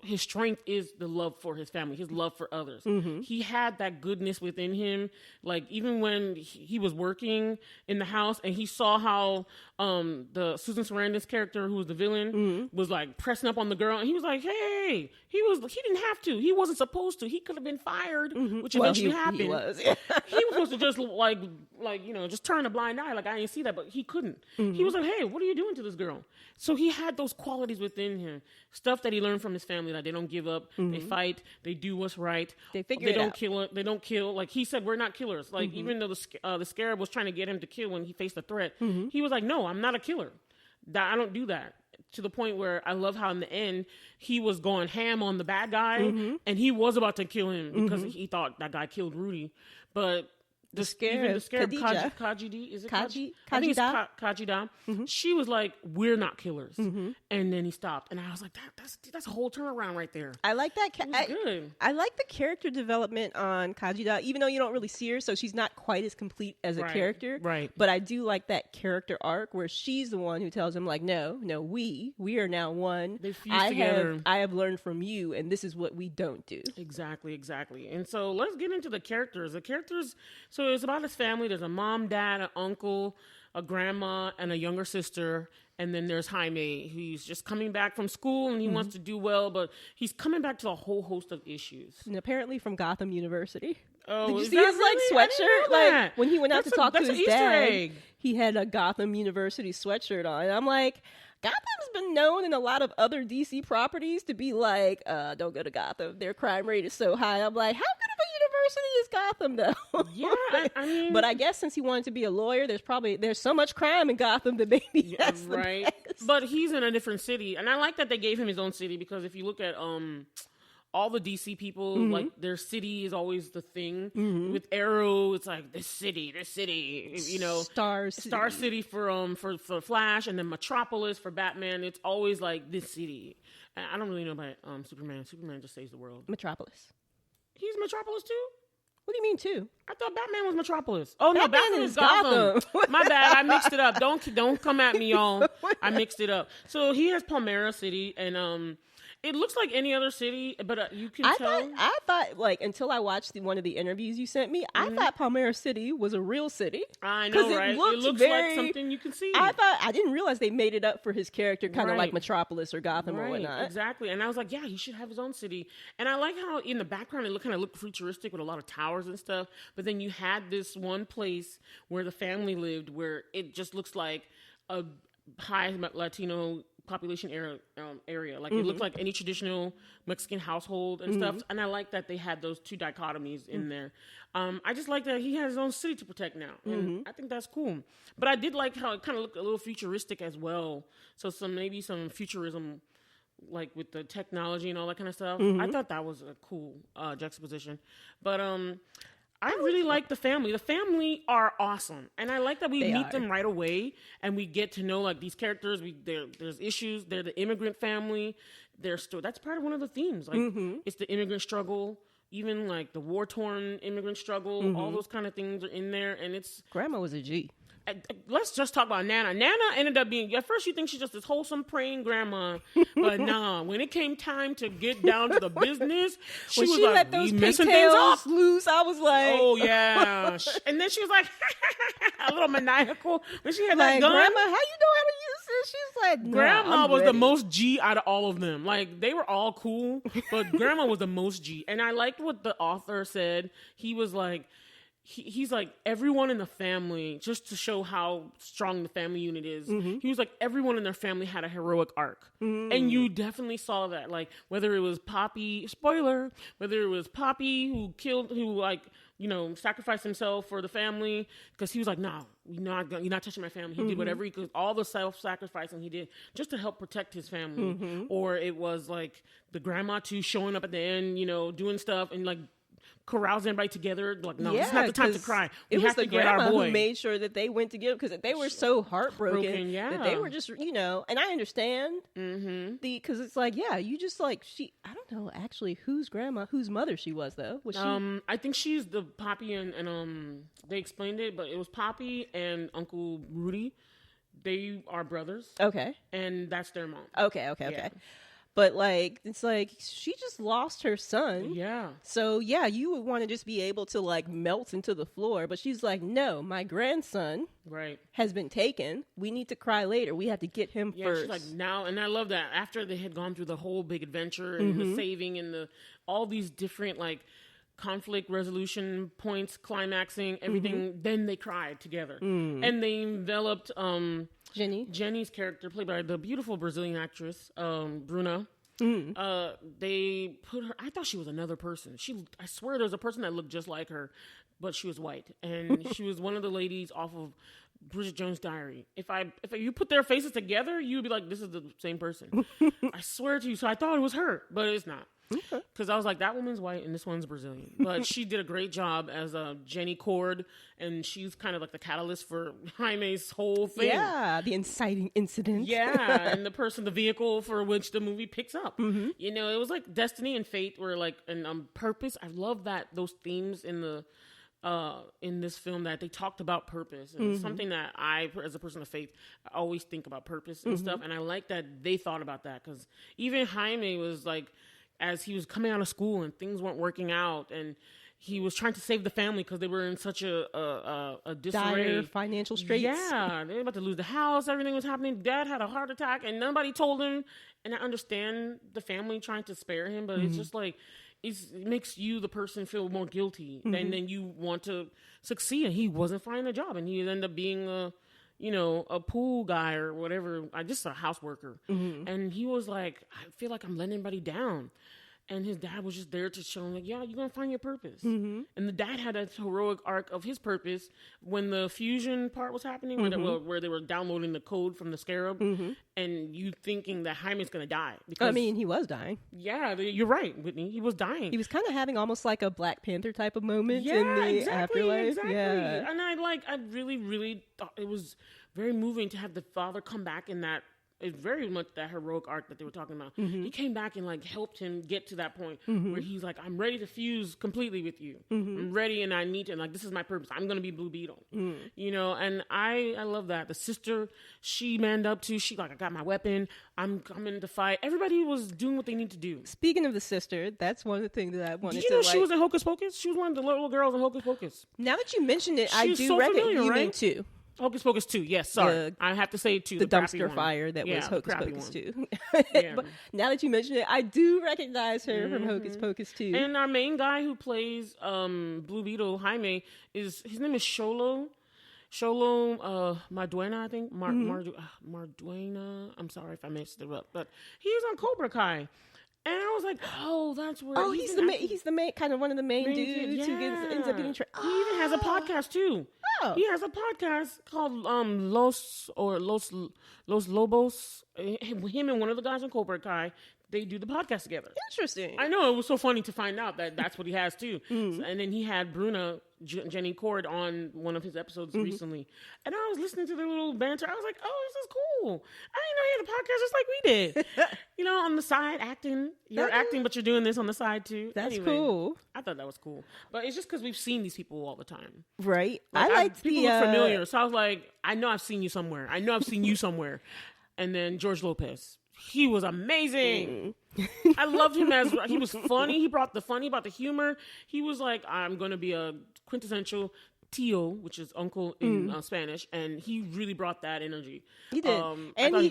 his strength is the love for his family, his love for others. He had that goodness within him. Like, even when he was working in the house and he saw how the Susan Sarandon's character, who was the villain, was like pressing up on the girl, and he was like, hey, he didn't have to. He wasn't supposed to. He could have been fired, which eventually happened. He was supposed to just like just turn a blind eye, like I didn't see that, but he couldn't. He was like, hey, what are you doing to this girl? So he had those qualities within him, stuff that he learned from his family, that they don't give up, they fight, they do what's right, they don't kill. Like he said, we're not killers. Like even though the scarab was trying to get him to kill when he faced a threat, he was like, no, I'm not a killer. I don't do that. to the point where I love how in the end he was going ham on the bad guy, and he was about to kill him because he thought that guy killed Rudy, but. The scarab Kajida, is it Kajida? I think it's Kajida. She was like, "We're not killers," and then he stopped, and I was like, "That's a whole turnaround right there." I like that. Good. I like the character development on Kajida, even though you don't really see her, so she's not quite as complete as a character. Right. But I do like that character arc where she's the one who tells him, like, "No, we are now one. They fuse together. I have learned from you, and this is what we don't do." Exactly. And so let's get into the characters. So it's about his family. There's a mom, dad, an uncle, a grandma, and a younger sister. And then there's Jaime, who's just coming back from school and he wants to do well, but he's coming back to a whole host of issues. And apparently from Gotham University. Oh, did you see his sweatshirt? Like when he went out to talk to his Easter dad, egg. He had a Gotham University sweatshirt on. And I'm like, Gotham's been known in a lot of other DC properties to be like, don't go to Gotham. Their crime rate is so high. I'm like, how good of a university is Gotham, though? Yeah, I mean, but I guess since he wanted to be a lawyer, there's so much crime in Gotham that maybe that's right. The best. But he's in a different city, and I like that they gave him his own city because if you look at all the DC people, like their city is always the thing. With Arrow, it's like this city, you know, Star City for Flash, and then Metropolis for Batman. It's always like this city. I don't really know about Superman. Superman just saves the world. Metropolis. He's Metropolis too? What do you mean too? I thought Batman was Metropolis. Oh no, Batman is Gotham. My bad, I mixed it up. Don't come at me, y'all. I mixed it up. So he has Palmyra City, and it looks like any other city, but you can tell. I thought, like, until I watched one of the interviews you sent me, I thought Palmyra City was a real city. I know, right? It looks like something you can see. I didn't realize they made it up for his character, kind of like Metropolis or Gotham or whatnot. Exactly. And I was like, yeah, he should have his own city. And I like how in the background it kind of looked futuristic with a lot of towers and stuff. But then you had this one place where the family lived where it just looks like a high Latino population area. Like it looked like any traditional Mexican household and stuff. And I like that they had those two dichotomies in there. I just like that he has his own city to protect now. And I think that's cool. But I did like how it kind of looked a little futuristic as well. So maybe some futurism, like with the technology and all that kind of stuff. I thought that was a cool juxtaposition. But I really like the family. The family are awesome. And I like that we meet them right away and we get to know like these characters. There's issues. They're the immigrant family. That's part of one of the themes. Like it's the immigrant struggle, even like the war-torn immigrant struggle. All those kind of things are in there. And it's... Grandma was a G. Let's just talk about Nana. Nana ended up being, at first you think she's just this wholesome praying grandma, but nah, when it came time to get down to the business, she was like, let those messing things up loose, I was like, oh yeah. And then she was like a little maniacal when she had like, that gun. Grandma, how you know how to use this? She's like, Grandma was ready. the most G out of all of them. Like they were all cool, but Grandma was the most G. And I liked what the author said. He was like, he's like, everyone in the family, just to show how strong the family unit is, he was like, everyone in their family had a heroic arc. And you definitely saw that. Like, whether it was Poppy, spoiler, whether it was Poppy who sacrificed himself for the family, because he was like, no, you're not touching my family. He did whatever he could, all the self-sacrificing he did just to help protect his family. Or it was like the grandma too showing up at the end, doing stuff and like, carouse everybody together. Like, no, it's not the time to cry. It was the grandma who made sure that they went together because they were so heartbroken that they were just, and I understand because it's like, yeah, you just like, I don't know actually whose mother she was though. Was she? I think she's the Poppy and they explained it, but it was Poppy and Uncle Rudy. They are brothers. Okay. And that's their mom. Okay. Yeah. But, like, it's like, she just lost her son. Yeah. So, yeah, you would want to just be able to, like, melt into the floor. But she's like, no, my grandson has been taken. We need to cry later. We have to get him first. She's like, now, and I love that. After they had gone through the whole big adventure and the saving and all these different, like, conflict resolution points, climaxing, everything, then they cried together. And they enveloped... Jenny's character, played by the beautiful Brazilian actress, Bruna. They put her... I thought she was another person. I swear there was a person that looked just like her, but she was white. And she was one of the ladies off of Bridget Jones' Diary. If you put their faces together, you'd be like, this is the same person. I swear to you. So I thought it was her, but it's not. Because I was like, that woman's white and this one's Brazilian. But she did a great job as Jenny Cord, and she's kind of like the catalyst for Jaime's whole thing. Yeah, the inciting incident. Yeah, and the vehicle for which the movie picks up. You know, it was like destiny and fate were like, and purpose. I love that those themes in this film, that they talked about purpose, and something that I, as a person of faith, I always think about purpose and stuff. And I like that they thought about that, because even Jaime was like, as he was coming out of school and things weren't working out, and he was trying to save the family because they were in such a disarray. Dire financial straits. Yeah, they were about to lose the house. Everything was happening. Dad had a heart attack, and nobody told him. And I understand the family trying to spare him, but it's just like, it makes you, the person, feel more guilty, and then you want to succeed. And he wasn't finding a job, and he ended up being a pool guy or whatever, just a house worker. And he was like, I feel like I'm letting everybody down. And his dad was just there to show him, like, yeah, you're going to find your purpose. And the dad had a heroic arc of his purpose when the fusion part was happening, where they were downloading the code from the Scarab, and you thinking that Jaime's going to die. Because, I mean, he was dying. Yeah, you're right, Whitney. He was dying. He was kind of having almost like a Black Panther type of moment in the afterlife. Exactly. Yeah. And I really, really thought it was very moving to have the father come back in that. It's very much that heroic arc that they were talking about. He came back and like helped him get to that point where he's like, I'm ready to fuse completely with you. I'm ready, and I need to, and like, this is my purpose. I'm going to be Blue Beetle. You know, and I love that. The sister, she manned up to, she like, I got my weapon. I'm coming to fight. Everybody was doing what they need to do. Speaking of the sister, that's one of the things that I wanted to Did you know she was in Hocus Pocus? She was one of the little girls in Hocus Pocus. Now that you mentioned it, I She's do so recognize familiar, you right? mean too. Hocus Pocus 2, yes, sorry. I have to say 2. The crappy dumpster one. fire that was Hocus crappy Pocus one. 2. But now that you mention it, I do recognize her from Hocus Pocus 2. And our main guy who plays Blue Beetle, Jaime, his name is Xolo Marduena, I think. Marduena. I'm sorry if I messed it up, but he's on Cobra Kai. And I was like, oh, that's where he's the main kind of one of the main dudes who ends up getting He even has a podcast too. Oh. He has a podcast called Los Lobos. Him and one of the guys on Cobra Kai, they do the podcast together. Interesting. I know, it was so funny to find out that that's what he has too. So, and then he had Bruna, Jenny Cord, on one of his episodes recently. And I was listening to their little banter. I was like, oh, this is cool. I didn't know he had a podcast just like we did. You know, on the side, acting. You're acting, but you're doing this on the side too. That's anyway, cool. I thought that was cool. But it's just because we've seen these people all the time. Right. Like people look familiar. So I was like, I know I've seen you somewhere. I know I've seen you somewhere. And then George Lopez. He was amazing. I loved him he was funny. He brought the funny, about the humor. He was like, I'm going to be a quintessential tío, which is uncle in Spanish, and he really brought that energy. He did. And he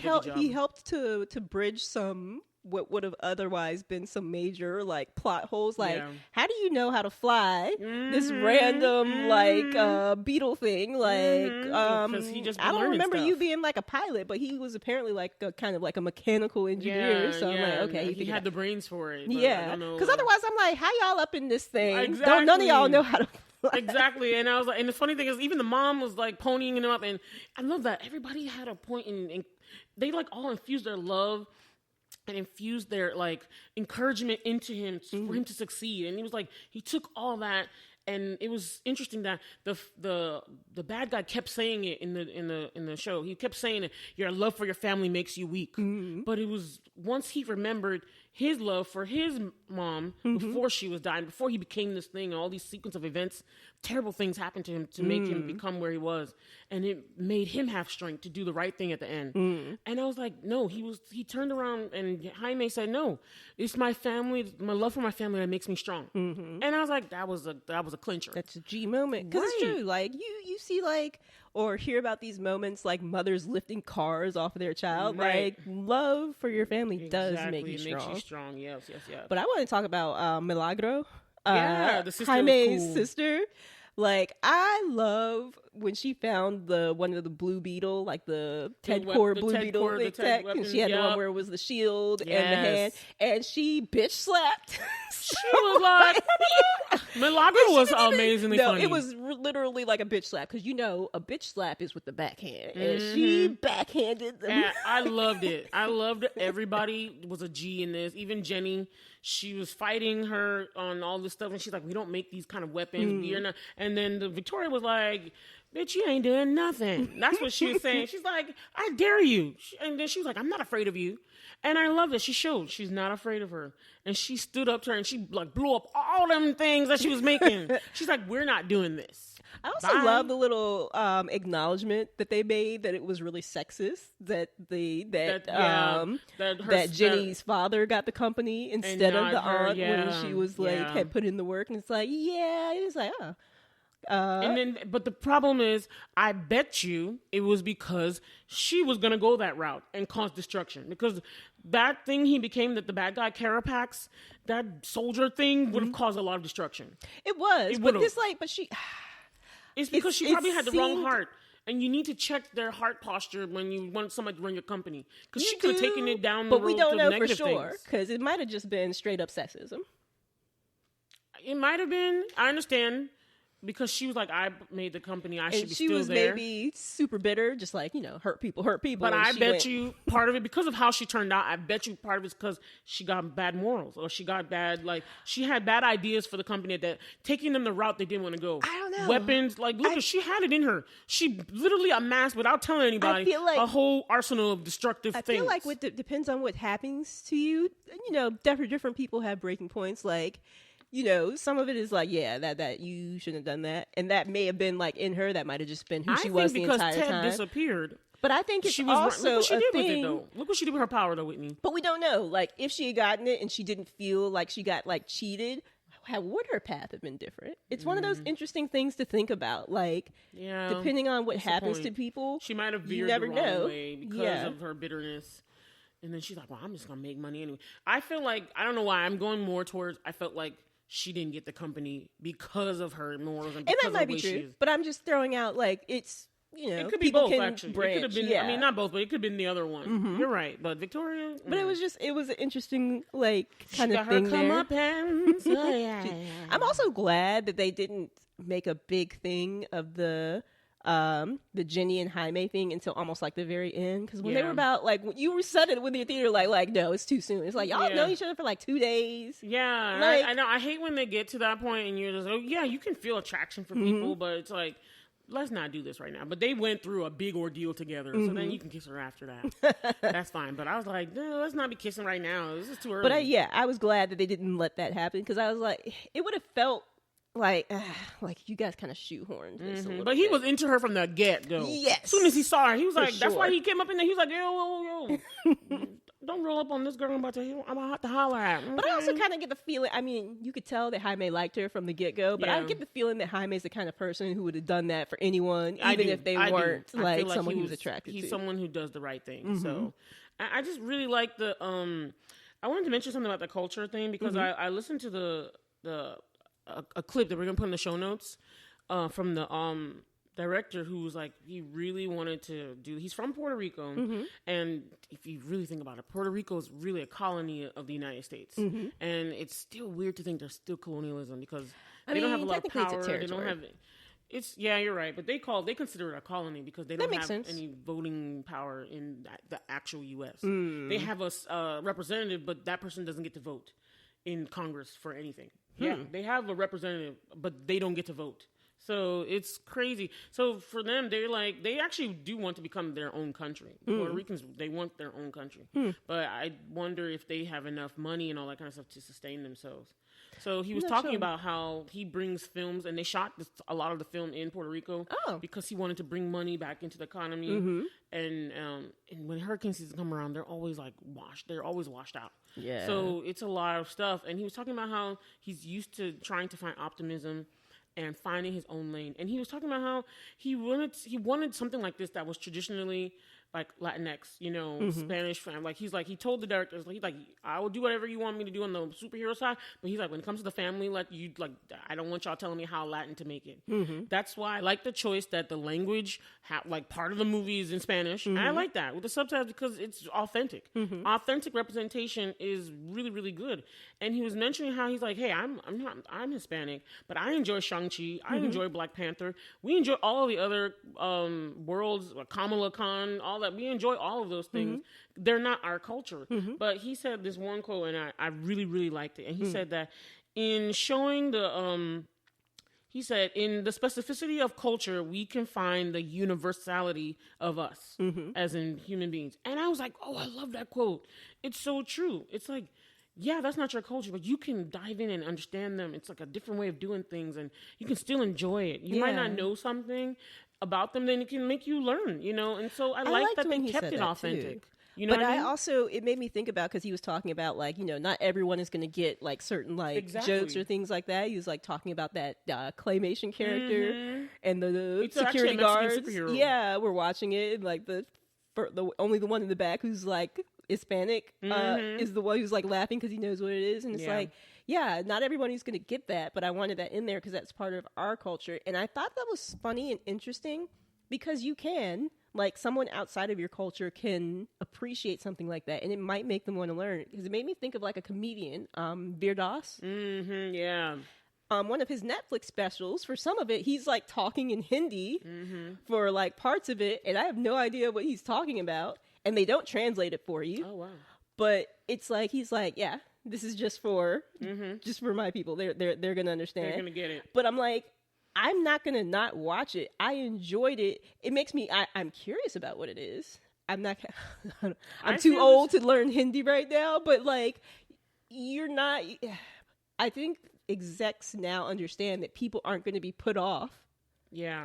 helped to bridge some what would have otherwise been some major like plot holes. Like, how do you know how to fly this random like beetle thing? Like, he just I don't remember stuff. you being like a pilot, but he was apparently like a kind of like a mechanical engineer. So I'm like, okay, he had the brains for it. Yeah, because otherwise I'm like, how y'all up in this thing? Exactly. None of y'all know how to fly. Exactly. And I was like, and the funny thing is, even the mom was like ponying him up, and I love that everybody had a point in they like all infused their love and infused their like encouragement into him for him to succeed. And he was like, he took all that, and it was interesting that the bad guy kept saying it in the show. He kept saying it, your love for your family makes you weak. But it was once he remembered his love for his mom before she was dying, before he became this thing, and all these sequence of events, terrible things happened to him to make him become where he was, and it made him have strength to do the right thing at the end. And I was like, no, he turned around, and Jaime said, no, it's my family, my love for my family that makes me strong. And I was like, that was a clincher. That's a G moment, because it's true. Like you see like or hear about these moments like mothers lifting cars off of their child. Like, love for your family does make you strong. It makes you strong. Yes. But I want to talk about Milagro. The sister Jaime's was cool. sister. Like, I love when she found one of the Blue Beetle, like the Ted The Core the Blue Ted Beetle Core, the Ted tech, and weapons, she had the one yep. where it was the shield and the Yes. hand, and she bitch slapped. She was like, Milagro was amazingly No, funny. it was literally like a bitch slap, because a bitch slap is with the backhand, and she backhanded them. And I loved it. I loved it. Everybody was a G in this. Even Jenny, she was fighting her on all this stuff, and she's like, "We don't make these kind of weapons. We are not." And then Victoria was like, "Bitch, you ain't doing nothing." That's what she was saying. She's like, "I dare you." And then she was like, "I'm not afraid of you." And I love that she showed she's not afraid of her, and she stood up to her and she like blew up all them things that she was making. She's like, "We're not doing this." I also love the little acknowledgement that they made that it was really sexist that Jenny's father got the company instead of the aunt when she was had put in the work, and it's like it's like and then, but the problem is, I bet you it was because she was gonna go that route and cause destruction, because that thing he became, that the bad guy Carapax, that soldier thing would have caused a lot of destruction. It was, but she. It's because she probably had the wrong heart. And you need to check their heart posture when you want somebody to run your company. Because she could have taken it down the road. But we don't to know for sure. Things. Because it might have just been straight up sexism. It might have been. I understand. Because she was like, I made the company. I should be still there. And she was maybe super bitter, just like, hurt people. But I bet you part of it, because of how she turned out, I bet you part of it's because she got bad morals, or she got bad, she had bad ideas for the company, that taking them the route they didn't want to go. I don't know. Weapons, she had it in her. She literally amassed, without telling anybody, a whole arsenal of destructive things. I feel like it depends on what happens to you. Different people have breaking points, some of it is like, that you shouldn't have done that. And that may have been in her, that might have just been who she was the entire time. I think because Ted disappeared. But I think it's also look what she did thing. With it, though. Look what she did with her power, though, Whitney. But we don't know. If she had gotten it and she didn't feel like she got cheated, how would her path have been different? It's one of those interesting things to think about. Depending on what happens to people, she might have veered the wrong way because of her bitterness. And then she's like, well, I'm just going to make money anyway. I feel like, I don't know why, I'm going more towards, I felt like she didn't get the company because of her morals and because and that might be true, but I'm just throwing out it's it could be both actually. Branch, it could have been. I mean, not both, but it could have been the other one. Mm-hmm. You're right, but Victoria. But it was an interesting kind of thing there. I'm also glad that they didn't make a big thing of the Jenny and Jaime thing until almost the very end, because when they were about when you said it with your theater no, it's too soon. It's y'all know each other for 2 days. Yeah, I know. I hate when they get to that point and you're just you can feel attraction for people, but it's let's not do this right now. But they went through a big ordeal together, so then you can kiss her after that. That's fine. But I was like, no, let's not be kissing right now. This is too early. But I was glad that they didn't let that happen, because I was like, it would have felt you guys kind of shoehorned this a little But he was into her from the get-go. Yes. As soon as he saw her, he was like, that's why he came up in there. He was like, yo, don't roll up on this girl I'm about to holler at. Okay. But I also kind of get the feeling, I mean, you could tell that Jaime liked her from the get-go, but I get the feeling that Jaime's the kind of person who would have done that for anyone, even if they weren't someone he was attracted to. He's someone who does the right thing. So I just really like the, I wanted to mention something about the culture thing, because I listened to a clip that we're going to put in the show notes from the director, who was he really wanted to do, he's from Puerto Rico, and if you really think about it, Puerto Rico is really a colony of the United States, and it's still weird to think there's still colonialism, because they don't have a lot of power. They don't have you're right, but they consider it a colony because they don't have any voting power in the actual U.S. They have a representative, but that person doesn't get to vote in Congress for anything. Yeah, they have a representative, but they don't get to vote. So it's crazy. So for them, they actually do want to become their own country. Puerto Ricans, they want their own country. But I wonder if they have enough money and all that kind of stuff to sustain themselves. So he was talking about how he brings films, and they shot a lot of the film in Puerto Rico because he wanted to bring money back into the economy. And when hurricane season come around, they're always washed. They're always washed out. Yeah. So it's a lot of stuff. And he was talking about how he's used to trying to find optimism and finding his own lane. And he was talking about how he wanted something like this that was traditionally like Latinx, Spanish fan. Like he's like, he told the directors, he's like, I will do whatever you want me to do on the superhero side, but he's like, when it comes to the family, I don't want y'all telling me how Latin to make it. That's why I like the choice that the language, part of the movie is in Spanish. And I like that with the subtitles because it's authentic. Authentic representation is really, really good. And he was mentioning how he's like, hey, I'm Hispanic, but I enjoy Shang-Chi. I enjoy Black Panther. We enjoy all of the other worlds, Kamala Khan, all that. We enjoy all of those things. They're not our culture. But he said this one quote, and I really, really liked it. And he said that in showing he said, in the specificity of culture, we can find the universality of us as in human beings. And I was like, oh, I love that quote. It's so true. It's like, yeah, that's not your culture, but you can dive in and understand them. It's like a different way of doing things, and you can still enjoy it. You might not know something about them, then it can make you learn, And so I like that they kept it authentic. You know, but I also, it made me think about, because he was talking about not everyone is going to get certain jokes or things like that. He was talking about that claymation character and the security guards. Yeah, we're watching it, and only the one in the back who's Hispanic is the one who's laughing because he knows what it is, and it's not everybody's going to get that, but I wanted that in there because that's part of our culture, and I thought that was funny and interesting because you can. Someone outside of your culture can appreciate something like that, and it might make them want to learn. Because it made me think of a comedian, Birdas. Yeah. One of his Netflix specials, for some of it, he's talking in Hindi for parts of it, and I have no idea what he's talking about, and they don't translate it for you. Oh wow! But it's he's yeah, this is just for my people. They're gonna understand. They're gonna get it. But I'm not going to not watch it. I enjoyed it. It makes me, I'm curious about what it is. I'm too old to learn Hindi right now, but you're not, I think execs now understand that people aren't going to be put off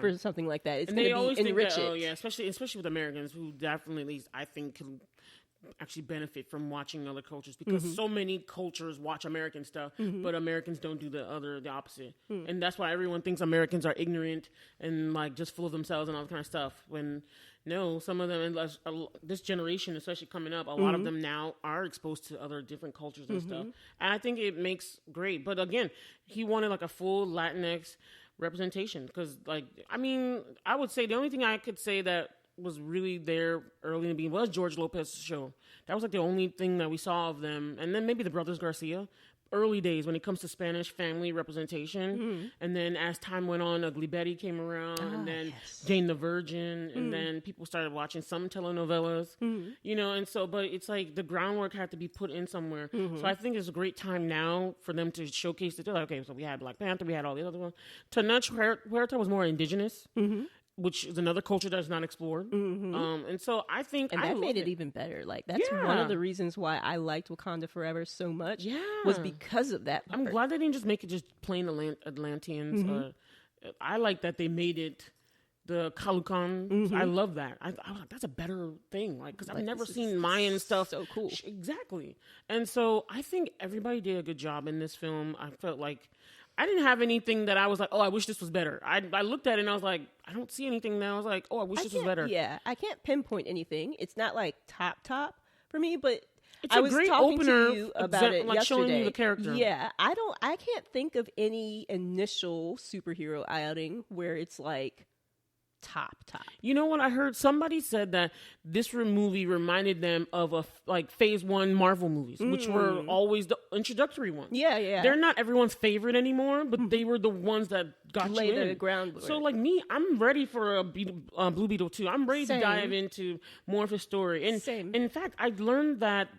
for something like that. It's going to be enriched. Oh yeah, especially with Americans who definitely, at least I think, can actually benefit from watching other cultures, because so many cultures watch American stuff, but Americans don't do the opposite. And that's why everyone thinks Americans are ignorant and just full of themselves and all that kind of stuff. When no, some of them, and this generation, especially coming up, a lot of them now are exposed to other different cultures and stuff. And I think it makes great. But again, he wanted a full Latinx representation because, I would say the only thing I could say that was really there early in the beginning was George Lopez's show. That was the only thing that we saw of them. And then maybe the Brothers Garcia. Early days when it comes to Spanish family representation. And then as time went on, Ugly Betty came around, and then Jane the Virgin, and then people started watching some telenovelas, and so, but it's the groundwork had to be put in somewhere. So I think it's a great time now for them to showcase it. Okay, so we had Black Panther, we had all the other ones. Tenoch Huerta was more indigenous. Which is another culture that's not explored. And so I think... And that made it even better. That's one of the reasons why I liked Wakanda Forever so much, was because of that part. I'm glad they didn't just make it just plain Atlanteans. I like that they made it the Kalukan. I love that. I that's a better thing, because I've never seen Mayan stuff. So cool. Exactly. And so I think everybody did a good job in this film. I felt I didn't have anything that I was oh, I wish this was better. I looked at it and I was I don't see anything that I was oh, I wish this was better. Yeah, I can't pinpoint anything. It's not top for me, but it's I a was great talking opener, to you about it yesterday. Showing you the character. Yeah, I can't think of any initial superhero outing where it's top. You know what I heard? Somebody said that this movie reminded them of phase 1 Marvel movies, which were always the introductory ones. Yeah. They're not everyone's favorite anymore, but they were the ones that got you in. The groundwork. So me, I'm ready for a Blue Beetle 2. I'm ready to dive into more of his story. And in fact, I learned that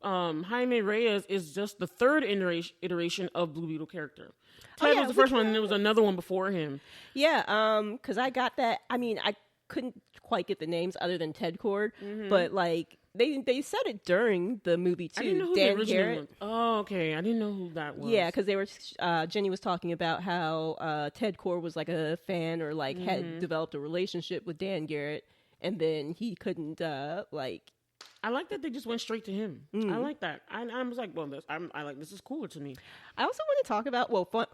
Jaime Reyes is just the third iteration of Blue Beetle character. Ted was the first one, and there was another one before him. Yeah, because I got that. I mean, I couldn't quite get the names other than Ted Cord, but they said it during the movie too. I didn't know who Dan the original Garrett. one. Oh, okay. I didn't know who that was. Yeah, because they were. Jenny was talking about how Ted Cord was a fan or had developed a relationship with Dan Garrett, and then he couldn't I like that they just went straight to him. I like that. I was like, well, this is cooler to me. I also want to talk about,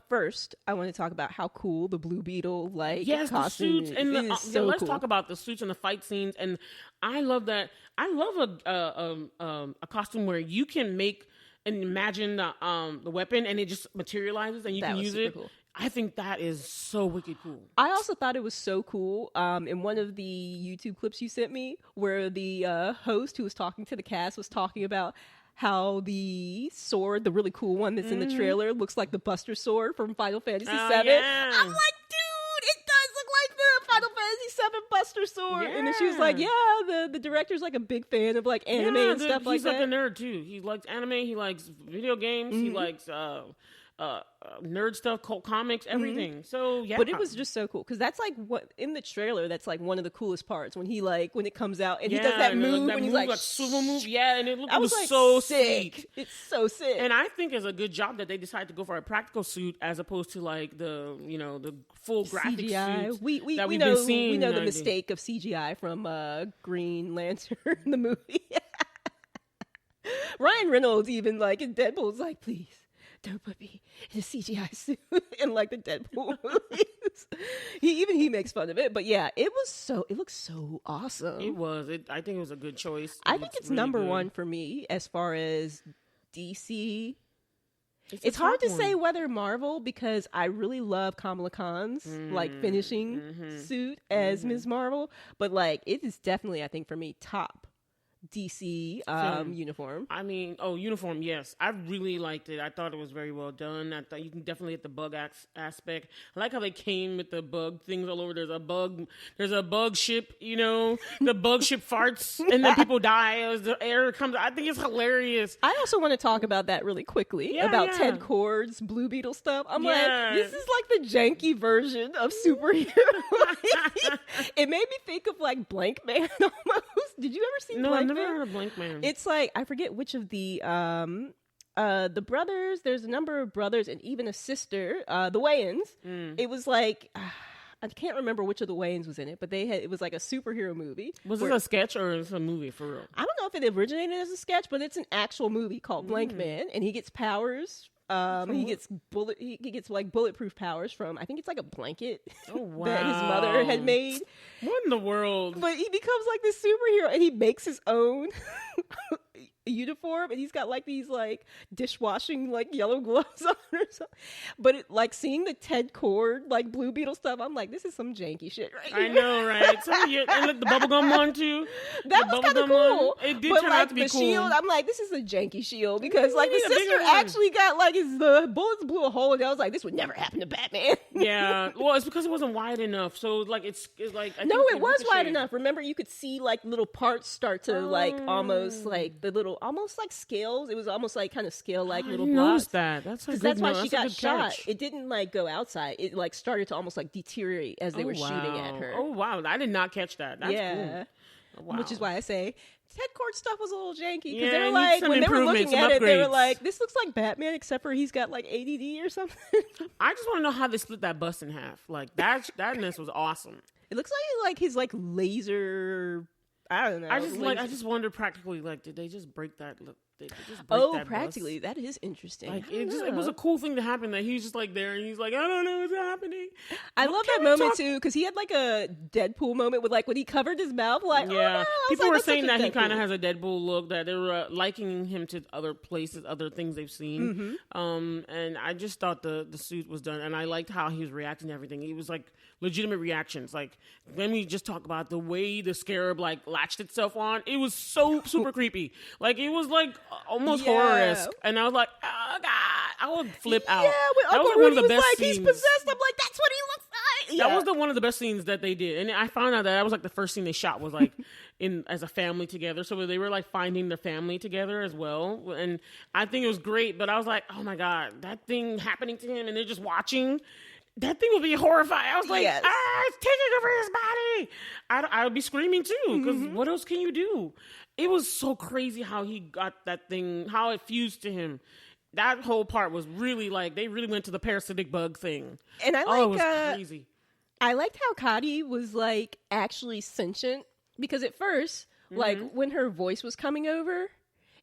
first, I want to talk about how cool the Blue Beetle, yes, costume the suits and let's cool. talk about the suits and the fight scenes. And I love that. I love a costume where you can make and imagine the weapon and it just materializes and you can use it. Cool. I think that is so wicked cool. I also thought it was so cool in one of the YouTube clips you sent me where the host who was talking to the cast was talking about how the sword, the really cool one that's in the trailer, looks like the Buster sword from Final Fantasy VII. Yeah. I'm like, dude, it does look like the Final Fantasy VII Buster sword. Yeah. And then she was like, yeah, the director's like a big fan of like anime and stuff like that. He's like a nerd too. He likes anime. He likes video games. He likes nerd stuff, cult comics, everything. So yeah, but it was just so cool because that's like what in the trailer. That's like one of the coolest parts when he when it comes out and he does that move when he's like swivel move. Yeah, and it was like so sick. Sweet. It's so sick. And I think it's a good job that they decided to go for a practical suit as opposed to like the full graphic CGI. suits We we've know been seeing. We know the mistake of CGI from Green Lantern the movie. Ryan Reynolds even like in Deadpool's like, please. Don't put me in a CGI suit in like the Deadpool movies. He makes fun of it, but yeah, it looks so awesome. It was. I think it was a good choice. I think it's really number one for me as far as DC. It's hard to say whether Marvel because I really love Kamala Khan's like finishing suit as Ms. Marvel, but like it is definitely I think for me top DC uniform. I mean, uniform, yes. I really liked it. I thought it was very well done. I thought you can definitely hit the bug aspect. I like how they came with the bug things all over. There's a bug ship, the bug ship farts and then people die as the air comes. I think it's hilarious. I also want to talk about that really quickly about Ted Kord's Blue Beetle stuff. I'm like, this is like the janky version of superhero. It made me think of like Blank Man almost. Did you ever see Blank Man? Never heard of Blank Man. It's like I forget which of the brothers. There's a number of brothers and even a sister. The Wayans. It was like I can't remember which of the Wayans was in it, but it was like a superhero movie. Was it a sketch or is it a movie for real? I don't know if it originated as a sketch, but it's an actual movie called Blank Man, and he gets powers. He gets like bulletproof powers from I think it's like a blanket that his mother had made. What in the world? But he becomes like this superhero and he makes his own uniform and he's got like these like dishwashing like yellow gloves on or something. But like seeing the Ted Kord like Blue Beetle stuff, I'm like, this is some janky shit right here. I know, right? And like the bubblegum one too. That was kind of cool. It did turn out to be the cool. Shield, I'm like, this is a janky shield because like the sister actually got like the bullets blew a hole and I was like, this would never happen to Batman. Yeah, well, it's because it wasn't wide enough. So like it's like no, it was wide enough. Remember, you could see like little parts start to like almost like the little almost like scales. It was almost like kind of scale like little blocks. That's why she got shot. It didn't like go outside. It like started to almost like deteriorate as they were shooting at her. Oh wow, I did not catch that. That's cool. Wow. Which is why I say Ted Kord stuff was a little janky because they were like when they were looking at it, they were like, "This looks like Batman, except for he's got like ADD or something." I just want to know how they split that bus in half. Like thatness was awesome. It looks like his like laser. I don't know. I just wonder practically, like, did they just break that? They just break that practically, bus? That is interesting. Like it was a cool thing to happen that he's just like there and he's like, I don't know what's happening. I love that moment too because he had like a Deadpool moment with like when he covered his mouth. Like, people were saying that he kind of has a Deadpool look. That they were likening him to other places, other things they've seen. And I just thought the suit was done, and I liked how he was reacting to everything. It was like legitimate reactions. Like when we just talk about the way the scarab like latched itself on, it was so super creepy. Like it was like almost horror-esque, and I was like, oh god, I would flip out. Yeah, when that Uncle was Rudy one of the was best like, scenes. he's possessed. I'm like, that's what he looks like. That was one of the best scenes that they did, and I found out that was like the first scene they shot was like as a family together. So they were like finding their family together as well, and I think it was great. But I was like, oh my god, that thing happening to him, and they're just watching. That thing would be horrifying. I was like, it's taking over his body. I would be screaming too, because what else can you do? It was so crazy how he got that thing, how it fused to him. That whole part was really like, they really went to the parasitic bug thing. And I like, it was crazy. I liked how Cody was like actually sentient, because at first, Like, when her voice was coming over,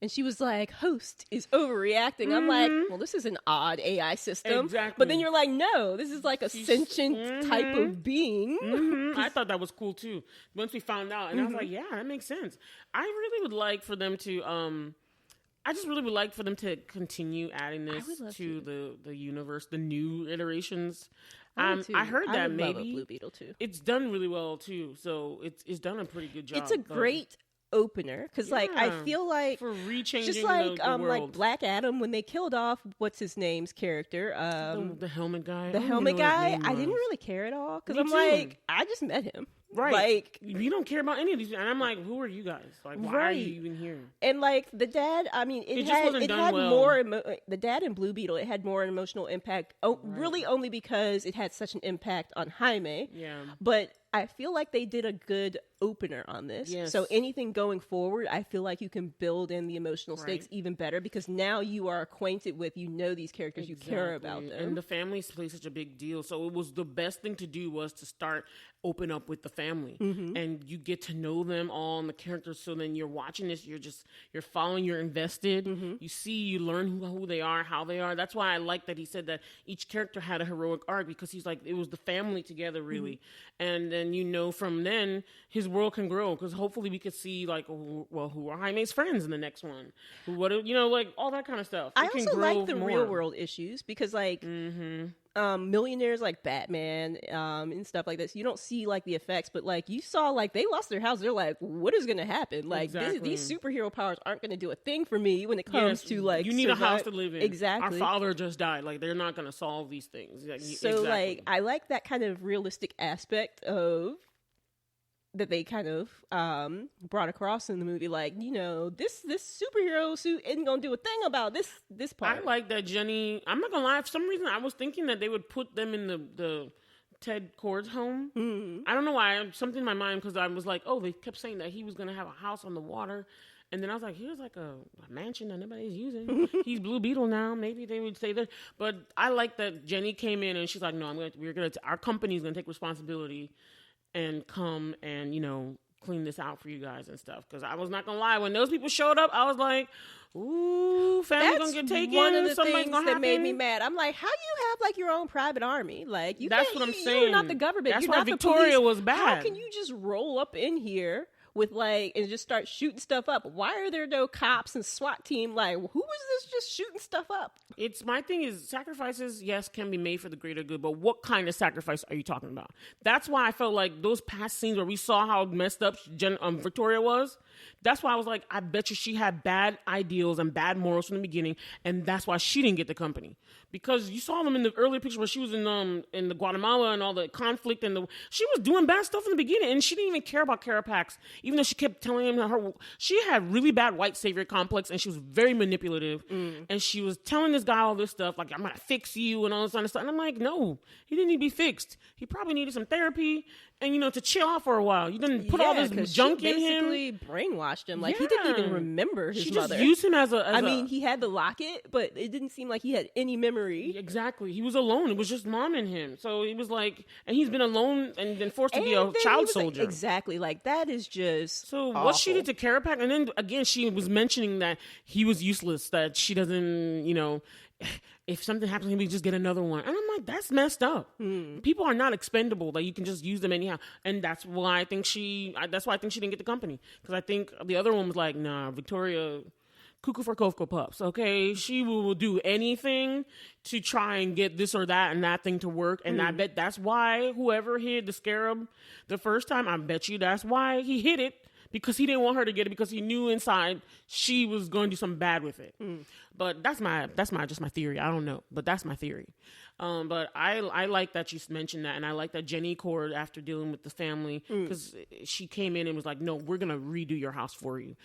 and she was like, host is overreacting. I'm like, well, this is an odd AI system. Exactly. But then you're like, no, this is like a sentient type of being. I thought that was cool, too, once we found out. And I was like, yeah, that makes sense. I really would like for them to... I just really would like for them to continue adding this to the universe, the new iterations. I heard that maybe love a Blue Beetle too. It's done really well too, so it's done a pretty good job. It's a great opener because like I feel like for rechanging just like the world. like Black Adam when they killed off what's his name's character the helmet guy. The helmet guy. I didn't really care at all because I'm like I just met him. Right. Like, you don't care about any of these. And I'm like, who are you guys? Like, why are you even here? And, like, the dad, I mean, it had well. More, the dad in Blue Beetle, it had more emotional impact, really only because it had such an impact on Jaime. Yeah. But I feel like they did a good opener on this. Yes. So anything going forward, I feel like you can build in the emotional stakes even better because now you are acquainted with, you know these characters, you care about them. And the families play such a big deal. So it was the best thing to do was to start open up with the family and you get to know them all and the characters. So then you're watching this, you're following, you're invested. You learn who they are, how they are. That's why I like that he said that each character had a heroic arc because he's like, it was the family together really. And then, from then his world can grow because hopefully we could see like, well, who are Jaime's friends in the next one? Like all that kind of stuff. I also like the real world issues because like, millionaires like Batman and stuff like this, you don't see like the effects, but like you saw like they lost their house. They're like, what is going to happen? Like these superhero powers aren't going to do a thing for me when it comes to like you need a house to live in. Exactly. Our father just died. Like they're not going to solve these things. Like I like that kind of realistic aspect of that they kind of brought across in the movie, like, this superhero suit isn't gonna do a thing about this part. I like that Jenny. I'm not gonna lie. For some reason, I was thinking that they would put them in the Ted Kord's home. I don't know why. Something in my mind because I was like, oh, they kept saying that he was gonna have a house on the water, and then I was like, here's like a mansion that nobody's using. He's Blue Beetle now. Maybe they would say that. But I like that Jenny came in and she's like, no, our company's gonna take responsibility and come and, clean this out for you guys and stuff. Because I was not going to lie. When those people showed up, I was like, ooh, family's going to get taken. One of the things that made me mad. I'm like, how do you have, like, your own private army? Like, that's what I'm saying. You're not the government. That's you're why not Victoria the police. was bad. How can you just roll up in here with, like, and just start shooting stuff up? Why are there no cops and SWAT team? Like, who is this just shooting stuff up? My thing is sacrifices, yes, can be made for the greater good, but what kind of sacrifice are you talking about? That's why I felt like those past scenes where we saw how messed up Victoria was, that's why I was like, I bet you she had bad ideals and bad morals from the beginning, and that's why she didn't get the company. Because you saw them in the earlier picture where she was in the Guatemala and all the conflict, and she was doing bad stuff in the beginning, and she didn't even care about Carapax, even though she kept telling him she had really bad white savior complex, and she was very manipulative, and she was telling this guy all this stuff, like, I'm gonna fix you and all this other stuff, and I'm like, no, he didn't need to be fixed. He probably needed some therapy and, to chill out for a while. You didn't put all this junk in him. She basically brainwashed him. Like, he didn't even remember his mother. She just used him as I mean, he had the locket, but it didn't seem like he had any memory. Exactly. He was alone. It was just mom and him. So he was like, and he's been alone and then forced to be a child soldier. Exactly. Like, that is just So awful. What she did to Carapax, and then again, she was mentioning that he was useless, that she doesn't, if something happens to him, we just get another one. And I'm like, that's messed up. People are not expendable. Like, you can just use them anyhow. And that's why I think she didn't get the company. Because I think the other one was like, nah, Victoria, cuckoo for Cocoa Puffs. Okay, she will do anything to try and get this or that and that thing to work. And I bet that's why whoever hid the scarab the first time, I bet you that's why he hid it. Because he didn't want her to get it because he knew inside she was going to do something bad with it. But that's just my theory. I don't know, but that's my theory. But I like that you mentioned that, and I like that Jenny Cord, after dealing with the family, because she came in and was like, no, we're going to redo your house for you.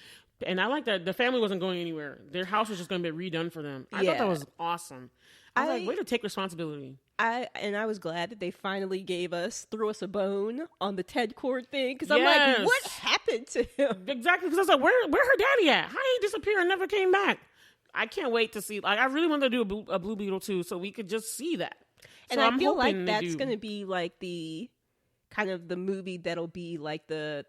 And I like that the family wasn't going anywhere. Their house was just going to be redone for them. I thought that was awesome. I was like, way to take responsibility. I was glad that they finally threw us a bone on the Ted Kord thing, because I'm like, what happened to him? Exactly, because I was like, where her daddy at? How he disappeared and never came back? I can't wait to see. Like, I really wanted to do a Blue Beetle too, so we could just see that. And so I feel like that's going to be like the kind of the movie that'll be like the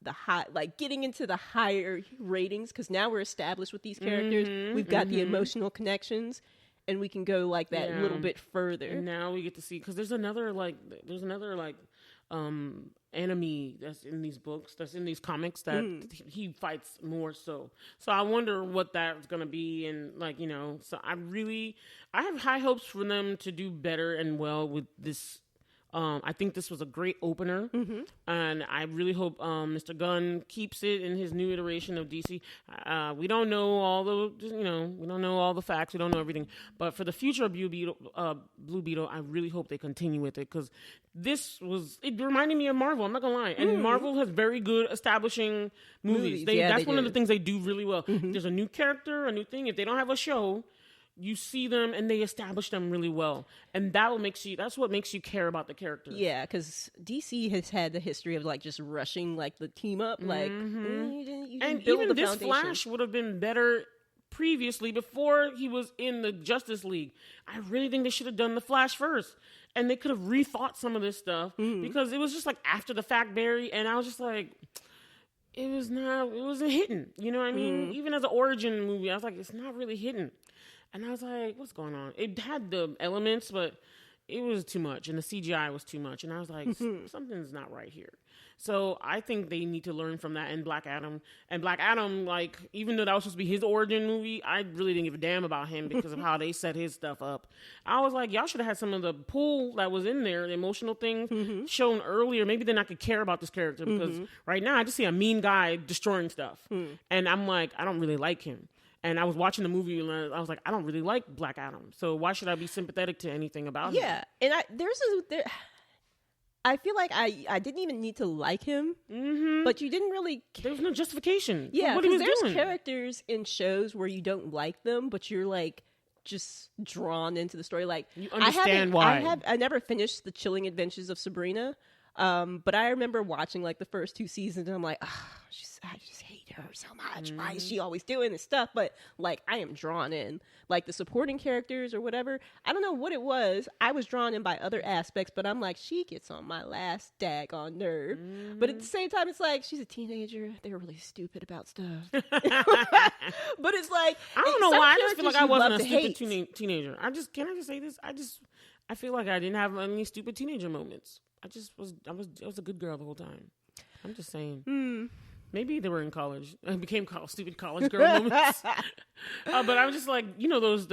high, like getting into the higher ratings, because now we're established with these characters. We've got the emotional connections, and we can go like that a little bit further. And now we get to see, because there's another enemy that's in these books, that's in these comics, that he fights more so. So I wonder what that's going to be. And like, you know, so I have high hopes for them to do better and well with this. I think this was a great opener, and I really hope Mr. Gunn keeps it in his new iteration of DC. We don't know all the facts. We don't know everything, but for the future of Blue Beetle, I really hope they continue with it, because it reminded me of Marvel. I'm not gonna lie, and Marvel has very good establishing movies. That's one of the things they do really well. There's a new character, a new thing. If they don't have a show, you see them and they establish them really well, and that's what makes you care about the characters. Yeah, because DC has had the history of like just rushing like the team up, like you didn't and build even the this foundation. Flash would have been better previously, before he was in the Justice League. I really think they should have done the Flash first, and they could have rethought some of this stuff, because it was just like after the fact, Barry, and I was just like, it wasn't hitting. You know what I mean? Even as an origin movie, I was like, it's not really hitting. And I was like, what's going on? It had the elements, but it was too much. And the CGI was too much. And I was like, something's not right here. So I think they need to learn from that in Black Adam. And Black Adam, like, even though that was supposed to be his origin movie, I really didn't give a damn about him because of how they set his stuff up. I was like, y'all should have had some of the pull that was in there, the emotional things, shown earlier. Maybe then I could care about this character, because right now I just see a mean guy destroying stuff. And I'm like, I don't really like him. And I was watching the movie and I was like, I don't really like Black Adam. So why should I be sympathetic to anything about him? Yeah. And I feel like I didn't even need to like him, but you didn't really... There was no justification. Yeah, what he was there's doing. characters in shows where you don't like them, but you're like just drawn into the story. Like, you understand why. I never finished The Chilling Adventures of Sabrina, but I remember watching like the first 2 seasons, and I'm like, I just hate her so much. Why is she always doing this stuff? But like, I am drawn in. Like the supporting characters or whatever, I don't know what it was. I was drawn in by other aspects, but I'm like, she gets on my last daggone nerve. But at the same time, it's like, she's a teenager. They're really stupid about stuff. But it's like, I don't know why. I just feel like I wasn't a stupid teenager. Can I just say this? I feel like I didn't have any stupid teenager moments. I was a good girl the whole time. I'm just saying. Maybe they were in college. I became stupid college girl moments. But I was just like, you know, those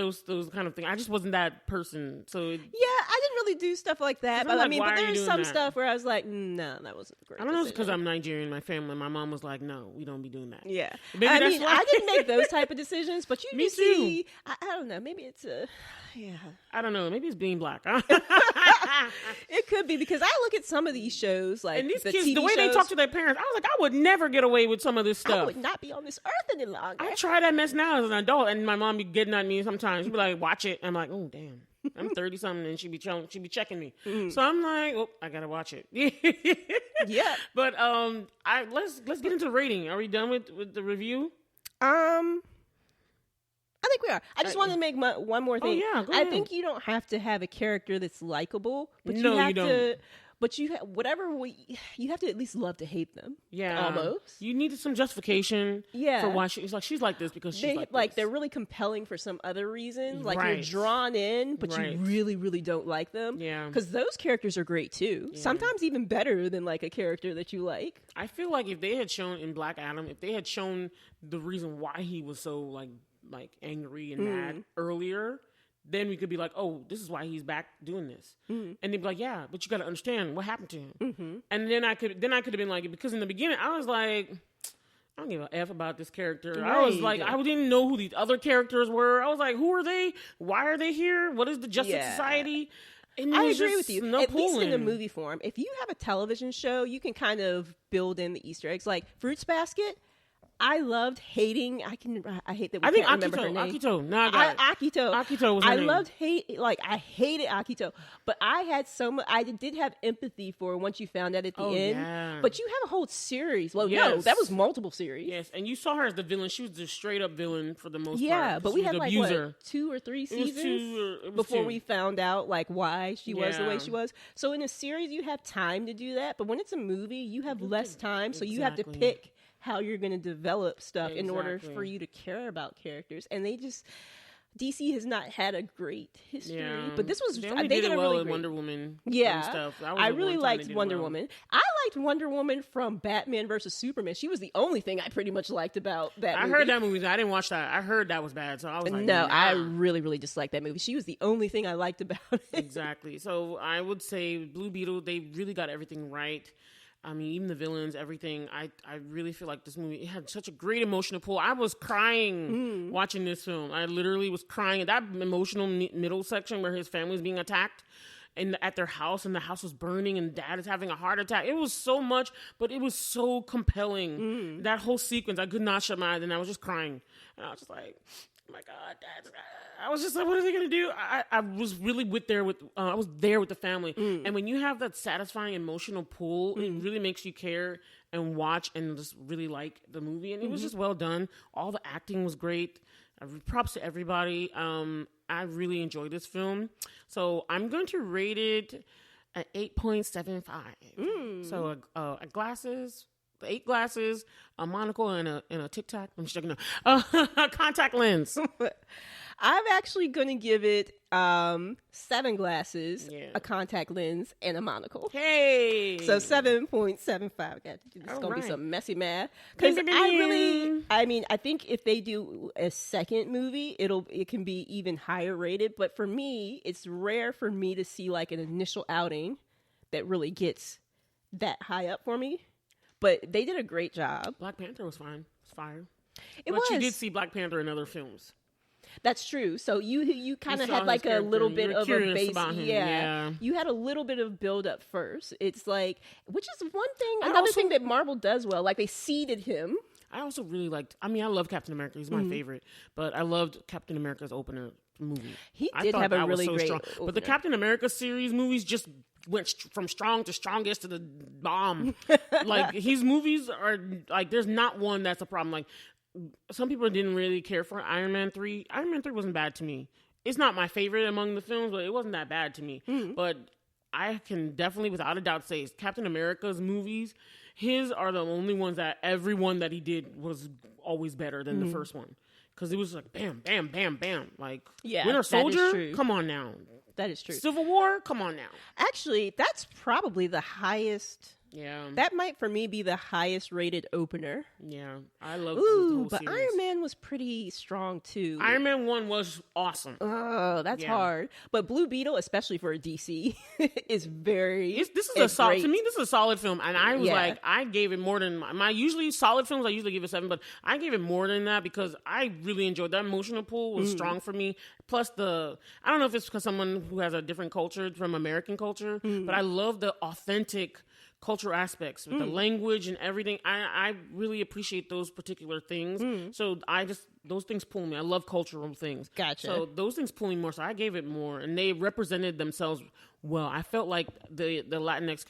kind of things. I just wasn't that person. So yeah, I didn't really do stuff like that. But like, I mean, but there's some that? Stuff where I was like, no, that wasn't great. I don't know if it's because I'm Nigerian. My family, my mom was like, no, we don't be doing that. Yeah, Maybe I that's mean, why. I didn't make those type of decisions, but you Me see, too. I don't know. Maybe it's yeah. I don't know. Maybe it's being black. It could be, because I look at some of these shows, like and these the kids, TV the way shows, they talk to their parents, I was like, I would never get away with some of this stuff. I would not be on this earth any longer. I try that mess now as an adult, and my mom be getting at me sometimes. She'd be like, watch it. I'm like, oh, damn. I'm 30-something, and she'd be checking me. So I'm like, oh, I got to watch it. Yeah. But let's get into the rating. Are we done with the review? I think we are. I just wanted to make one more thing. Oh, yeah, go I ahead. think you don't have to have a character that's likable, but No, you have you don't. to. But you have to at least love to hate them. Yeah, almost. You needed some justification. Yeah. For why she's like this because she's like this. They're really compelling for some other reason. Like Right. you're drawn in, but Right. you really, really don't like them. Yeah. Because those characters are great too. Yeah. Sometimes even better than like a character that you like. I feel like if they had shown in Black Adam, if they had shown the reason why he was so like angry and mad earlier, then we could be like, oh, this is why he's back doing this. And they'd be like, yeah, but you got to understand what happened to him. And then I could have been like, because in the beginning I was like, I don't give a F about this character. Right. I was like, I didn't know who these other characters were. I was like, who are they? Why are they here? What is the Justice Society? And I agree with you. No At least in the pulling. movie form. If you have a television show, you can kind of build in the Easter eggs. Like Fruits Basket, I loved hating. I hate that we I think can't remember her name. Akito. No, I got it. Akito. Akito was her name. I hated Akito, but I did have empathy for her once you found out at the end. Yeah. But you have a whole series. Well, Yes. no, that was multiple series. Yes, and you saw her as the villain. She was the straight up villain for the most part. Yeah, but we had like abuser. 2 or 3 It was seasons before two. we found out like why she was the way Yeah. she was. So in a series, you have time to do that, but when it's a movie, you have less time, so you have to Exactly. pick how you're going to develop stuff in order Exactly. for you to care about characters. And DC has not had a great history, Yeah. but this was They only they did it a well really with great. Wonder Woman. Yeah, and stuff. That was I the really one time liked they did Wonder well. Woman. I liked Wonder Woman from Batman versus Superman. She was the only thing I pretty much liked about that I movie. heard that movie. I didn't watch that. I heard that was bad, so I was like, No, nah. I really, really disliked that movie. She was the only thing I liked about it. Exactly. So I would say Blue Beetle, they really got everything right. I mean, even the villains, everything. I really feel like this movie, it had such a great emotional pull. I was crying watching this film. I literally was crying at that emotional middle section where his family's being attacked at their house, and the house was burning, and dad is having a heart attack. It was so much, but it was so compelling. That whole sequence, I could not shut my eyes, and I was just crying. And I was just like, oh my God, Dad. I was just like, what are they going to do? I was really I was there with the family. And when you have that satisfying emotional pull, it really makes you care and watch and just really like the movie. And it was just well done. All the acting was great. Props to everybody. I really enjoyed this film. So I'm going to rate it at 8.75. So glasses. 8 glasses, a monocle, and a Tic Tac. I'm just joking. A contact lens. I'm actually going to give it 7 glasses, Yeah. a contact lens, and a monocle. Hey. So 7.75. This is All going to be right. some messy math. Because I think if they do a second movie, it can be even higher rated. But for me, it's rare for me to see like an initial outing that really gets that high up for me. But they did a great job. Black Panther was fine. It's fire. But you did see Black Panther in other films. That's true. So you kind of saw had like his a character. little You bit were of a curious base. about him. Yeah. Yeah. You had a little bit of build up first. It's like, which is one thing, I another also- thing that Marvel does well. Like they seeded him. I also really liked, I love Captain America. He's my favorite. But I loved Captain America's opener movie. He I did thought have a that was really so great strong. But the opener. Captain America series movies just went from strong to strongest to the bomb. Like, his movies are, like, there's not one that's a problem. Like, some people didn't really care for Iron Man 3. Iron Man 3 wasn't bad to me. It's not my favorite among the films, but it wasn't that bad to me. But I can definitely, without a doubt, say Captain America's movies, his are the only ones that everyone that he did was always better than the first one. Because it was like, bam, bam, bam, bam. Like, Yeah, Winter that is Soldier, true. come on now. That is true. Civil War, come on now. Actually, that's probably the highest. Yeah. That might, for me, be the highest rated opener. Yeah. I love the Ooh, whole but series. Iron Man was pretty strong, too. Iron Man 1 was awesome. Oh, that's Yeah. hard. But Blue Beetle, especially for a DC, is very. This is a solid. great. To me, this is a solid film, and I was Yeah. like, I gave it more than my usually solid films. I usually give it 7, but I gave it more than that because I really enjoyed that emotional pull was strong for me. Plus I don't know if it's because someone who has a different culture from American culture, but I love the authentic cultural aspects with the language and everything. I really appreciate those particular things. So those things pull me. I love cultural things. Gotcha. So those things pull me more. So I gave it more, and they represented themselves well. I felt like the Latinx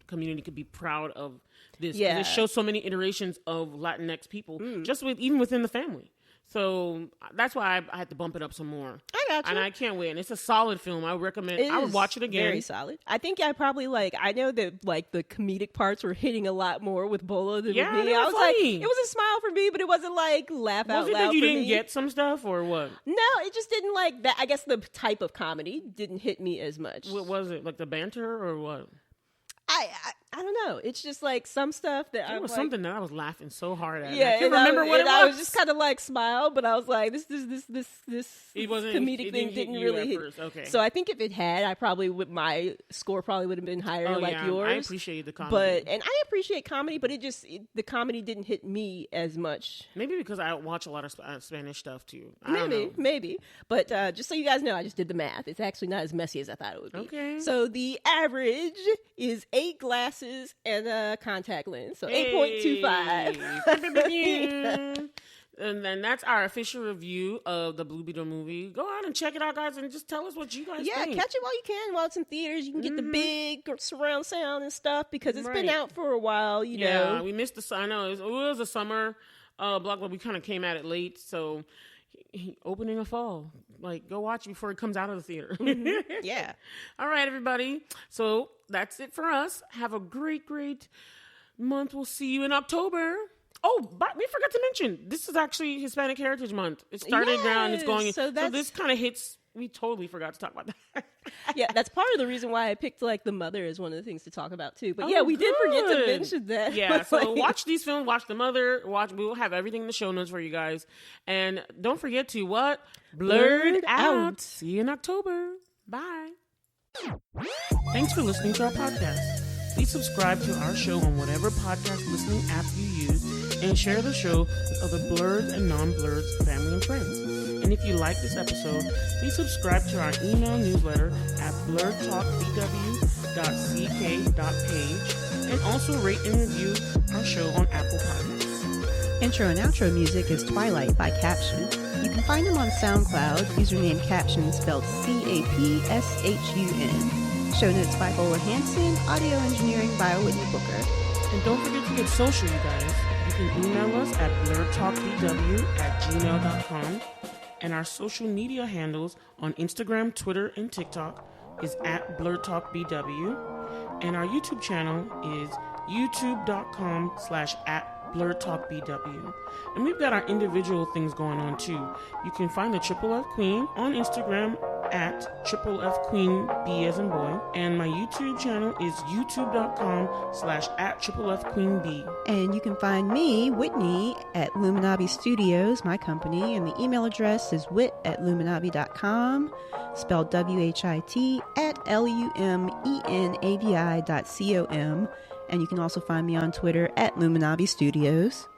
community could be proud of this. 'Cause Yeah. it shows so many iterations of Latinx people, just even within the family. So that's why I had to bump it up some more. I got you. And I can't wait. And it's a solid film. I would recommend. I would watch it again. Very solid. I think I probably I know that like the comedic parts were hitting a lot more with Bola than Yeah, with me. they I were was funny. like, it was a smile for me, but it wasn't like laugh out Was it loud that you for didn't me. get some stuff or what? No, it just didn't like that. I guess the type of comedy didn't hit me as much. What was it? Like the banter or what? I don't know. It's just like some stuff that There was something that I was laughing so hard at. Yeah, I can't and remember what it was. I was just kind of like smile, but I was like, this It wasn't- comedic it thing didn't hit didn't you really at hit. first. Okay. So I think if it had, I probably would. My score probably would have been higher, Oh, like yeah, yours. I appreciate the comedy. and I appreciate comedy, but the comedy didn't hit me as much. Maybe because I watch a lot of Spanish stuff too. I don't know. Maybe. But just so you guys know, I just did the math. It's actually not as messy as I thought it would be. Okay. So the average is 8 glasses glasses and a contact lens. So 8.25. And then that's our official review of the Blue Beetle movie. Go out and check it out, guys, and just tell us what you guys think. Yeah, catch it while you can. While it's in theaters, you can get the big surround sound and stuff because it's been out for a while, you know. Yeah, we missed the... I know, it was a summer block, but we kind of came at it late, so opening a fall. Like, go watch it before it comes out of the theater. Yeah. All right, everybody. So that's it for us. Have a great, great month. We'll see you in October. Oh, but we forgot to mention, this is actually Hispanic Heritage Month. It started now and it's going. So this kind of hits. We totally forgot to talk about that. Yeah, that's part of the reason why I picked like the mother as one of the things to talk about too. But we did forget to mention that. Yeah, so watch these films, watch the mother, we will have everything in the show notes for you guys. And don't forget to Blerd out. See you in October. Bye. Thanks for listening to our podcast. Please subscribe to our show on whatever podcast listening app you use and share the show with other Blerd and non-Blerds, family and friends. And if you like this episode, please subscribe to our email newsletter at blerdtalkbw.ck.page and also rate and review our show on Apple Podcasts. Intro and outro music is Twilight by Caption. You can find them on SoundCloud, username Caption spelled CAPSHUN. Show notes by Bola, Hanson, audio engineering by Whitney Booker. And don't forget to get social, you guys. You can email us at blerdtalkbw@gmail.com. And our social media handles on Instagram, Twitter, and TikTok is at BlerdTalkBW. And our YouTube channel is youtube.com/@BlerdTalkBW. And we've got our individual things going on too. You can find the Triple F Queen on Instagram at Triple F Queen B as in boy. And my YouTube channel is youtube.com/@Triple F Queen B. And you can find me, Whitney, at Luminabi Studios, my company, and the email address is wit@luminabi.com, spelled WHIT @LUMENAVI.com. And you can also find me on Twitter at Luminabi Studios.